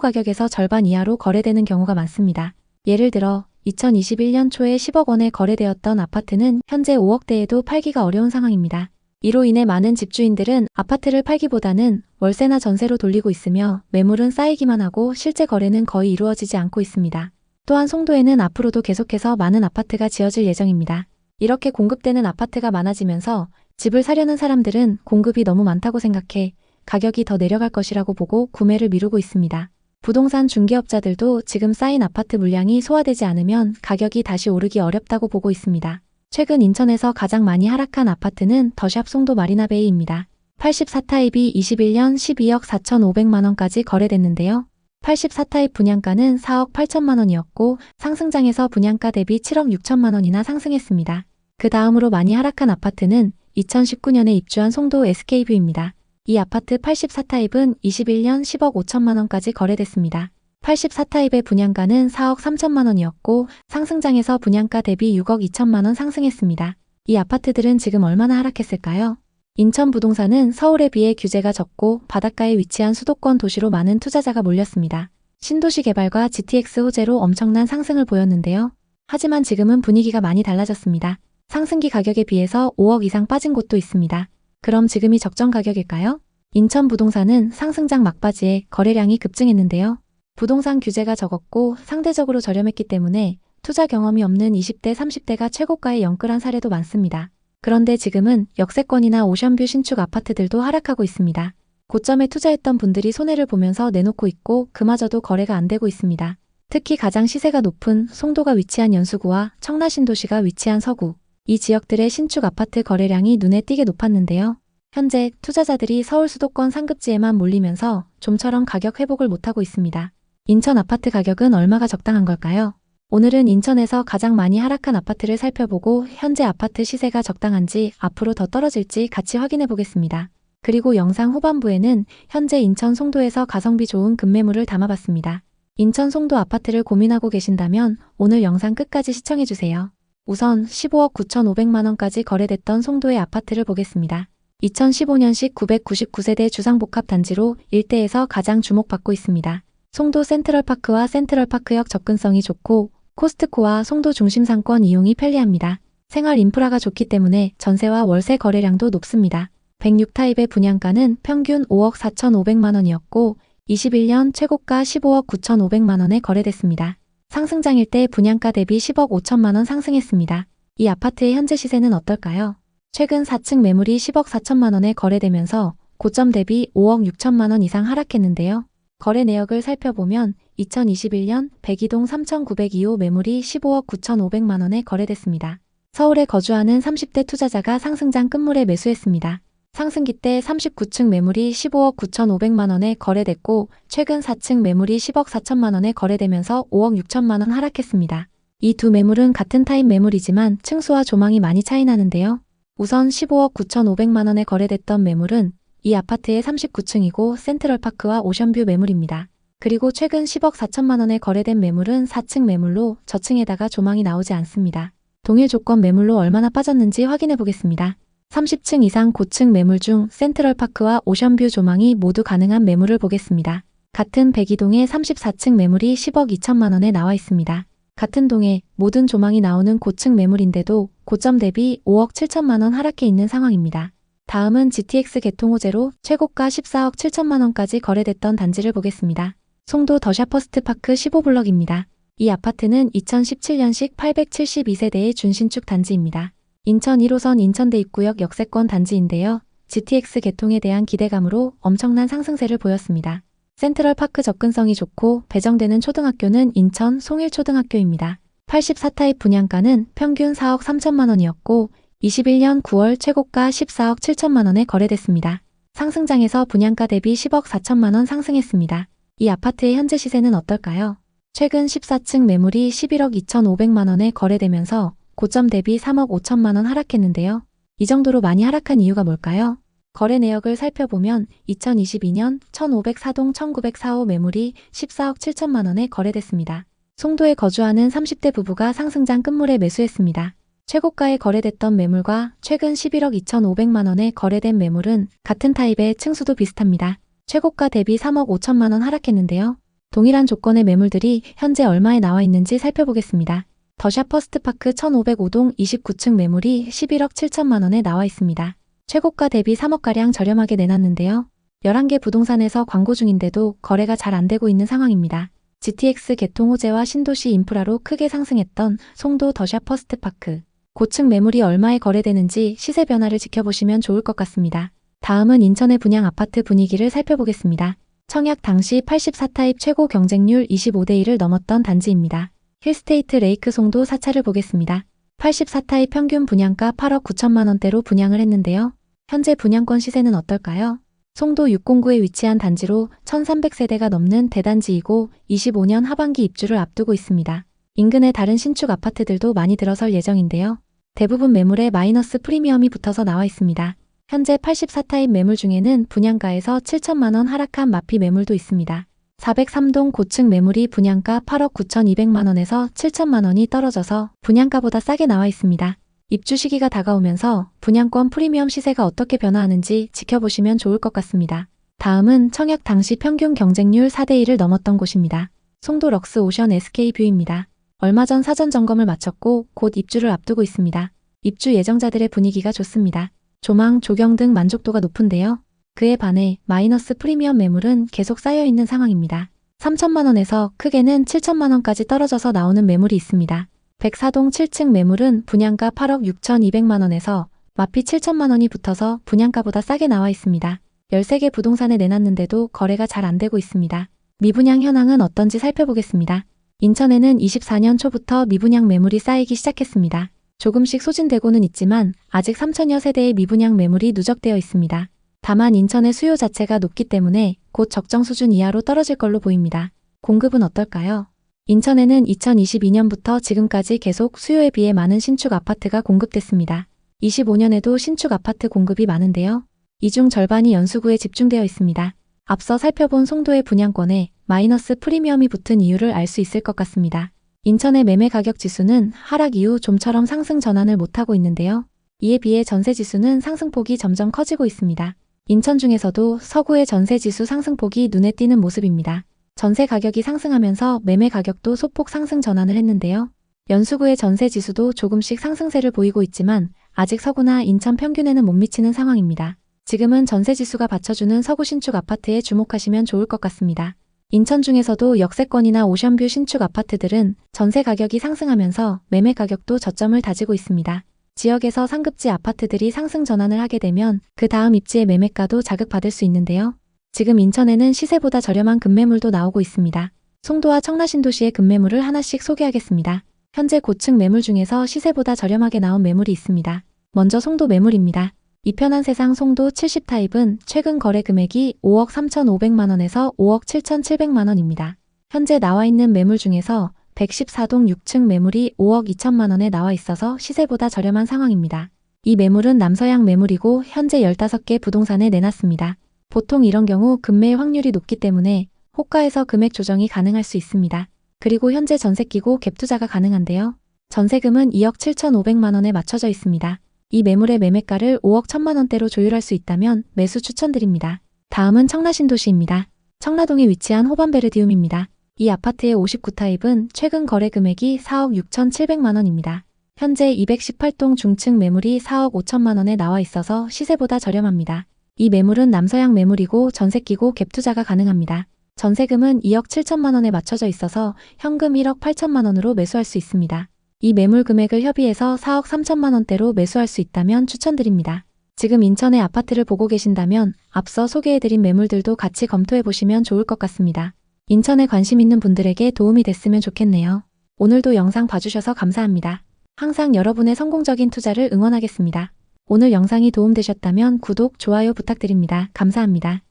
가격에서 절반 이하로 거래되는 경우가 많습니다. 예를 들어 2021년 초에 10억 원에 거래되었던 아파트는 현재 5억대에도 팔기가 어려운 상황입니다. 이로 인해 많은 집주인들은 아파트를 팔기보다는 월세나 전세로 돌리고 있으며 매물은 쌓이기만 하고 실제 거래는 거의 이루어지지 않고 있습니다. 또한 송도에는 앞으로도 계속해서 많은 아파트가 지어질 예정입니다. 이렇게 공급되는 아파트가 많아지면서 집을 사려는 사람들은 공급이 너무 많다고 생각해 가격이 더 내려갈 것이라고 보고 구매를 미루고 있습니다. 부동산 중개업자들도 지금 쌓인 아파트 물량이 소화되지 않으면 가격이 다시 오르기 어렵다고 보고 있습니다. 최근 인천에서 가장 많이 하락한 아파트는 더샵 송도 마리나베이입니다. 84타입이 21년 12억 4,500만 원까지 거래됐는데요. 84타입 분양가는 4억 8천만 원이었고 상승장에서 분양가 대비 7억 6천만 원이나 상승했습니다. 그 다음으로 많이 하락한 아파트는 2019년에 입주한 송도 SK뷰입니다. 이 아파트 84타입은 21년 10억 5천만 원까지 거래됐습니다. 84타입의 분양가는 4억 3천만 원이었고 상승장에서 분양가 대비 6억 2천만 원 상승했습니다. 이 아파트들은 지금 얼마나 하락했을까요? 인천부동산은 서울에 비해 규제가 적고 바닷가에 위치한 수도권 도시로 많은 투자자가 몰렸습니다. 신도시 개발과 GTX 호재로 엄청난 상승을 보였는데요. 하지만 지금은 분위기가 많이 달라졌습니다. 상승기 가격에 비해서 5억 이상 빠진 곳도 있습니다. 그럼 지금이 적정 가격일까요? 인천부동산은 상승장 막바지에 거래량이 급증했는데요. 부동산 규제가 적었고 상대적으로 저렴했기 때문에 투자 경험이 없는 20대, 30대가 최고가에 연끌한 사례도 많습니다. 그런데 지금은 역세권이나 오션뷰 신축 아파트들도 하락하고 있습니다. 고점에 투자했던 분들이 손해를 보면서 내놓고 있고 그마저도 거래가 안 되고 있습니다. 특히 가장 시세가 높은 송도가 위치한 연수구와 청라신도시가 위치한 서구, 이 지역들의 신축 아파트 거래량이 눈에 띄게 높았는데요. 현재 투자자들이 서울 수도권 상급지에만 몰리면서 좀처럼 가격 회복을 못하고 있습니다. 인천 아파트 가격은 얼마가 적당한 걸까요? 오늘은 인천에서 가장 많이 하락한 아파트를 살펴보고 현재 아파트 시세가 적당한지 앞으로 더 떨어질지 같이 확인해 보겠습니다. 그리고 영상 후반부에는 현재 인천 송도에서 가성비 좋은 급매물을 담아봤습니다. 인천 송도 아파트를 고민하고 계신다면 오늘 영상 끝까지 시청해 주세요. 우선 15억 9,500만 원까지 거래됐던 송도의 아파트를 보겠습니다. 2015년식 999세대 주상복합 단지로 일대에서 가장 주목받고 있습니다. 송도 센트럴파크와 센트럴파크역 접근성이 좋고 코스트코와 송도 중심 상권 이용이 편리합니다. 생활 인프라가 좋기 때문에 전세와 월세 거래량도 높습니다. 106타입의 분양가는 평균 5억 4,500만 원이었고 21년 최고가 15억 9,500만 원에 거래됐습니다. 상승장일 때 분양가 대비 10억 5천만 원 상승했습니다. 이 아파트의 현재 시세는 어떨까요? 최근 4층 매물이 10억 4천만 원에 거래되면서 고점 대비 5억 6천만 원 이상 하락했는데요. 거래 내역을 살펴보면 2021년 백이동 3,902호 매물이 15억 9,500만 원에 거래됐습니다. 서울에 거주하는 30대 투자자가 상승장 끝물에 매수했습니다. 상승기 때 39층 매물이 15억 9,500만 원에 거래됐고 최근 4층 매물이 10억 4천만 원에 거래되면서 5억 6천만 원 하락했습니다. 이 두 매물은 같은 타입 매물이지만 층수와 조망이 많이 차이 나는데요. 우선 15억 9,500만 원에 거래됐던 매물은 이 아파트의 39층이고 센트럴파크와 오션뷰 매물입니다. 그리고 최근 10억 4천만 원에 거래된 매물은 4층 매물로 저층에다가 조망이 나오지 않습니다. 동일 조건 매물로 얼마나 빠졌는지 확인해 보겠습니다. 30층 이상 고층 매물 중 센트럴파크와 오션뷰 조망이 모두 가능한 매물을 보겠습니다. 같은 백이동의 34층 매물이 10억 2천만 원에 나와 있습니다. 같은 동에 모든 조망이 나오는 고층 매물인데도 고점 대비 5억 7천만 원 하락해 있는 상황입니다. 다음은 GTX 개통 호재로 최고가 14억 7천만 원까지 거래됐던 단지를 보겠습니다. 송도 더샵 퍼스트파크 15블럭입니다. 이 아파트는 2017년식 872세대의 준신축 단지입니다. 인천 1호선 인천대 입구역 역세권 단지인데요. GTX 개통에 대한 기대감으로 엄청난 상승세를 보였습니다. 센트럴파크 접근성이 좋고 배정되는 초등학교는 인천 송일초등학교입니다. 84타입 분양가는 평균 4억 3천만 원이었고 21년 9월 최고가 14억 7천만 원에 거래됐습니다. 상승장에서 분양가 대비 10억 4천만 원 상승했습니다. 이 아파트의 현재 시세는 어떨까요? 최근 14층 매물이 11억 2,500만 원에 거래되면서 고점 대비 3억 5천만 원 하락했는데요. 이 정도로 많이 하락한 이유가 뭘까요? 거래 내역을 살펴보면 2022년 1504동 1904호 매물이 14억 7천만 원에 거래됐습니다. 송도에 거주하는 30대 부부가 상승장 끝물에 매수했습니다. 최고가에 거래됐던 매물과 최근 11억 2,500만 원에 거래된 매물은 같은 타입의 층수도 비슷합니다. 최고가 대비 3억 5천만 원 하락했는데요. 동일한 조건의 매물들이 현재 얼마에 나와 있는지 살펴보겠습니다. 더샵 퍼스트파크 1505동 29층 매물이 11억 7천만 원에 나와 있습니다. 최고가 대비 3억가량 저렴하게 내놨는데요. 11개 부동산에서 광고 중인데도 거래가 잘 안 되고 있는 상황입니다. GTX 개통 호재와 신도시 인프라로 크게 상승했던 송도 더샵 퍼스트파크. 고층 매물이 얼마에 거래되는지 시세 변화를 지켜보시면 좋을 것 같습니다. 다음은 인천의 분양 아파트 분위기를 살펴보겠습니다. 청약 당시 84타입 최고 경쟁률 25대 1을 넘었던 단지입니다. 힐스테이트 레이크 송도 4차를 보겠습니다. 84타입 평균 분양가 8억 9천만 원대로 분양을 했는데요. 현재 분양권 시세는 어떨까요? 송도 609에 위치한 단지로 1300세대가 넘는 대단지이고 25년 하반기 입주를 앞두고 있습니다. 인근의 다른 신축 아파트들도 많이 들어설 예정인데요. 대부분 매물에 마이너스 프리미엄이 붙어서 나와 있습니다. 현재 84타입 매물 중에는 분양가에서 7천만 원 하락한 마피 매물도 있습니다. 403동 고층 매물이 분양가 8억 9,200만 원에서 7천만 원이 떨어져서 분양가보다 싸게 나와 있습니다. 입주 시기가 다가오면서 분양권 프리미엄 시세가 어떻게 변화하는지 지켜보시면 좋을 것 같습니다. 다음은 청약 당시 평균 경쟁률 4대1을 넘었던 곳입니다. 송도 럭스 오션 SK뷰입니다. 얼마 전 사전 점검을 마쳤고 곧 입주를 앞두고 있습니다. 입주 예정자들의 분위기가 좋습니다. 조망, 조경 등 만족도가 높은데요. 그에 반해 마이너스 프리미엄 매물은 계속 쌓여있는 상황입니다. 3천만 원에서 크게는 7천만 원까지 떨어져서 나오는 매물이 있습니다. 104동 7층 매물은 분양가 8억 6,200만 원에서 마피 7천만 원이 붙어서 분양가보다 싸게 나와 있습니다. 13개 부동산에 내놨는데도 거래가 잘 안 되고 있습니다. 미분양 현황은 어떤지 살펴보겠습니다. 인천에는 24년 초부터 미분양 매물이 쌓이기 시작했습니다. 조금씩 소진되고는 있지만 아직 3천여 세대의 미분양 매물이 누적되어 있습니다. 다만 인천의 수요 자체가 높기 때문에 곧 적정 수준 이하로 떨어질 걸로 보입니다. 공급은 어떨까요? 인천에는 2022년부터 지금까지 계속 수요에 비해 많은 신축 아파트가 공급됐습니다. 25년에도 신축 아파트 공급이 많은데요. 이 중 절반이 연수구에 집중되어 있습니다. 앞서 살펴본 송도의 분양권에 마이너스 프리미엄이 붙은 이유를 알 수 있을 것 같습니다. 인천의 매매 가격 지수는 하락 이후 좀처럼 상승 전환을 못하고 있는데요. 이에 비해 전세 지수는 상승폭이 점점 커지고 있습니다. 인천 중에서도 서구의 전세 지수 상승폭이 눈에 띄는 모습입니다. 전세 가격이 상승하면서 매매 가격도 소폭 상승 전환을 했는데요. 연수구의 전세 지수도 조금씩 상승세를 보이고 있지만 아직 서구나 인천 평균에는 못 미치는 상황입니다. 지금은 전세 지수가 받쳐주는 서구 신축 아파트에 주목하시면 좋을 것 같습니다. 인천 중에서도 역세권이나 오션뷰 신축 아파트들은 전세 가격이 상승하면서 매매 가격도 저점을 다지고 있습니다. 지역에서 상급지 아파트들이 상승 전환을 하게 되면 그 다음 입지의 매매가도 자극받을 수 있는데요. 지금 인천에는 시세보다 저렴한 급매물도 나오고 있습니다. 송도와 청라신도시의 급매물을 하나씩 소개하겠습니다. 현재 고층 매물 중에서 시세보다 저렴하게 나온 매물이 있습니다. 먼저 송도 매물입니다. 이편한 세상 송도 70타입은 최근 거래 금액이 5억 3,500만 원에서 5억 7,700만 원입니다. 현재 나와 있는 매물 중에서 114동 6층 매물이 5억 2천만 원에 나와 있어서 시세보다 저렴한 상황입니다. 이 매물은 남서양 매물이고 현재 15개 부동산에 내놨습니다. 보통 이런 경우 급매의 확률이 높기 때문에 호가에서 금액 조정이 가능할 수 있습니다. 그리고 현재 전세 끼고 갭 투자가 가능한데요. 전세금은 2억 7,500만 원에 맞춰져 있습니다. 이 매물의 매매가를 5억 1천만 원대로 조율할 수 있다면 매수 추천드립니다. 다음은 청라신도시입니다. 청라동에 위치한 호반베르디움입니다. 이 아파트의 59타입은 최근 거래 금액이 4억 6,700만 원입니다. 현재 218동 중층 매물이 4억 5천만 원에 나와 있어서 시세보다 저렴합니다. 이 매물은 남서양 매물이고 전세 끼고 갭 투자가 가능합니다. 전세금은 2억 7천만 원에 맞춰져 있어서 현금 1억 8천만 원으로 매수할 수 있습니다. 이 매물 금액을 협의해서 4억 3천만 원대로 매수할 수 있다면 추천드립니다. 지금 인천의 아파트를 보고 계신다면 앞서 소개해드린 매물들도 같이 검토해보시면 좋을 것 같습니다. 인천에 관심 있는 분들에게 도움이 됐으면 좋겠네요. 오늘도 영상 봐주셔서 감사합니다. 항상 여러분의 성공적인 투자를 응원하겠습니다. 오늘 영상이 도움되셨다면 구독, 좋아요 부탁드립니다. 감사합니다.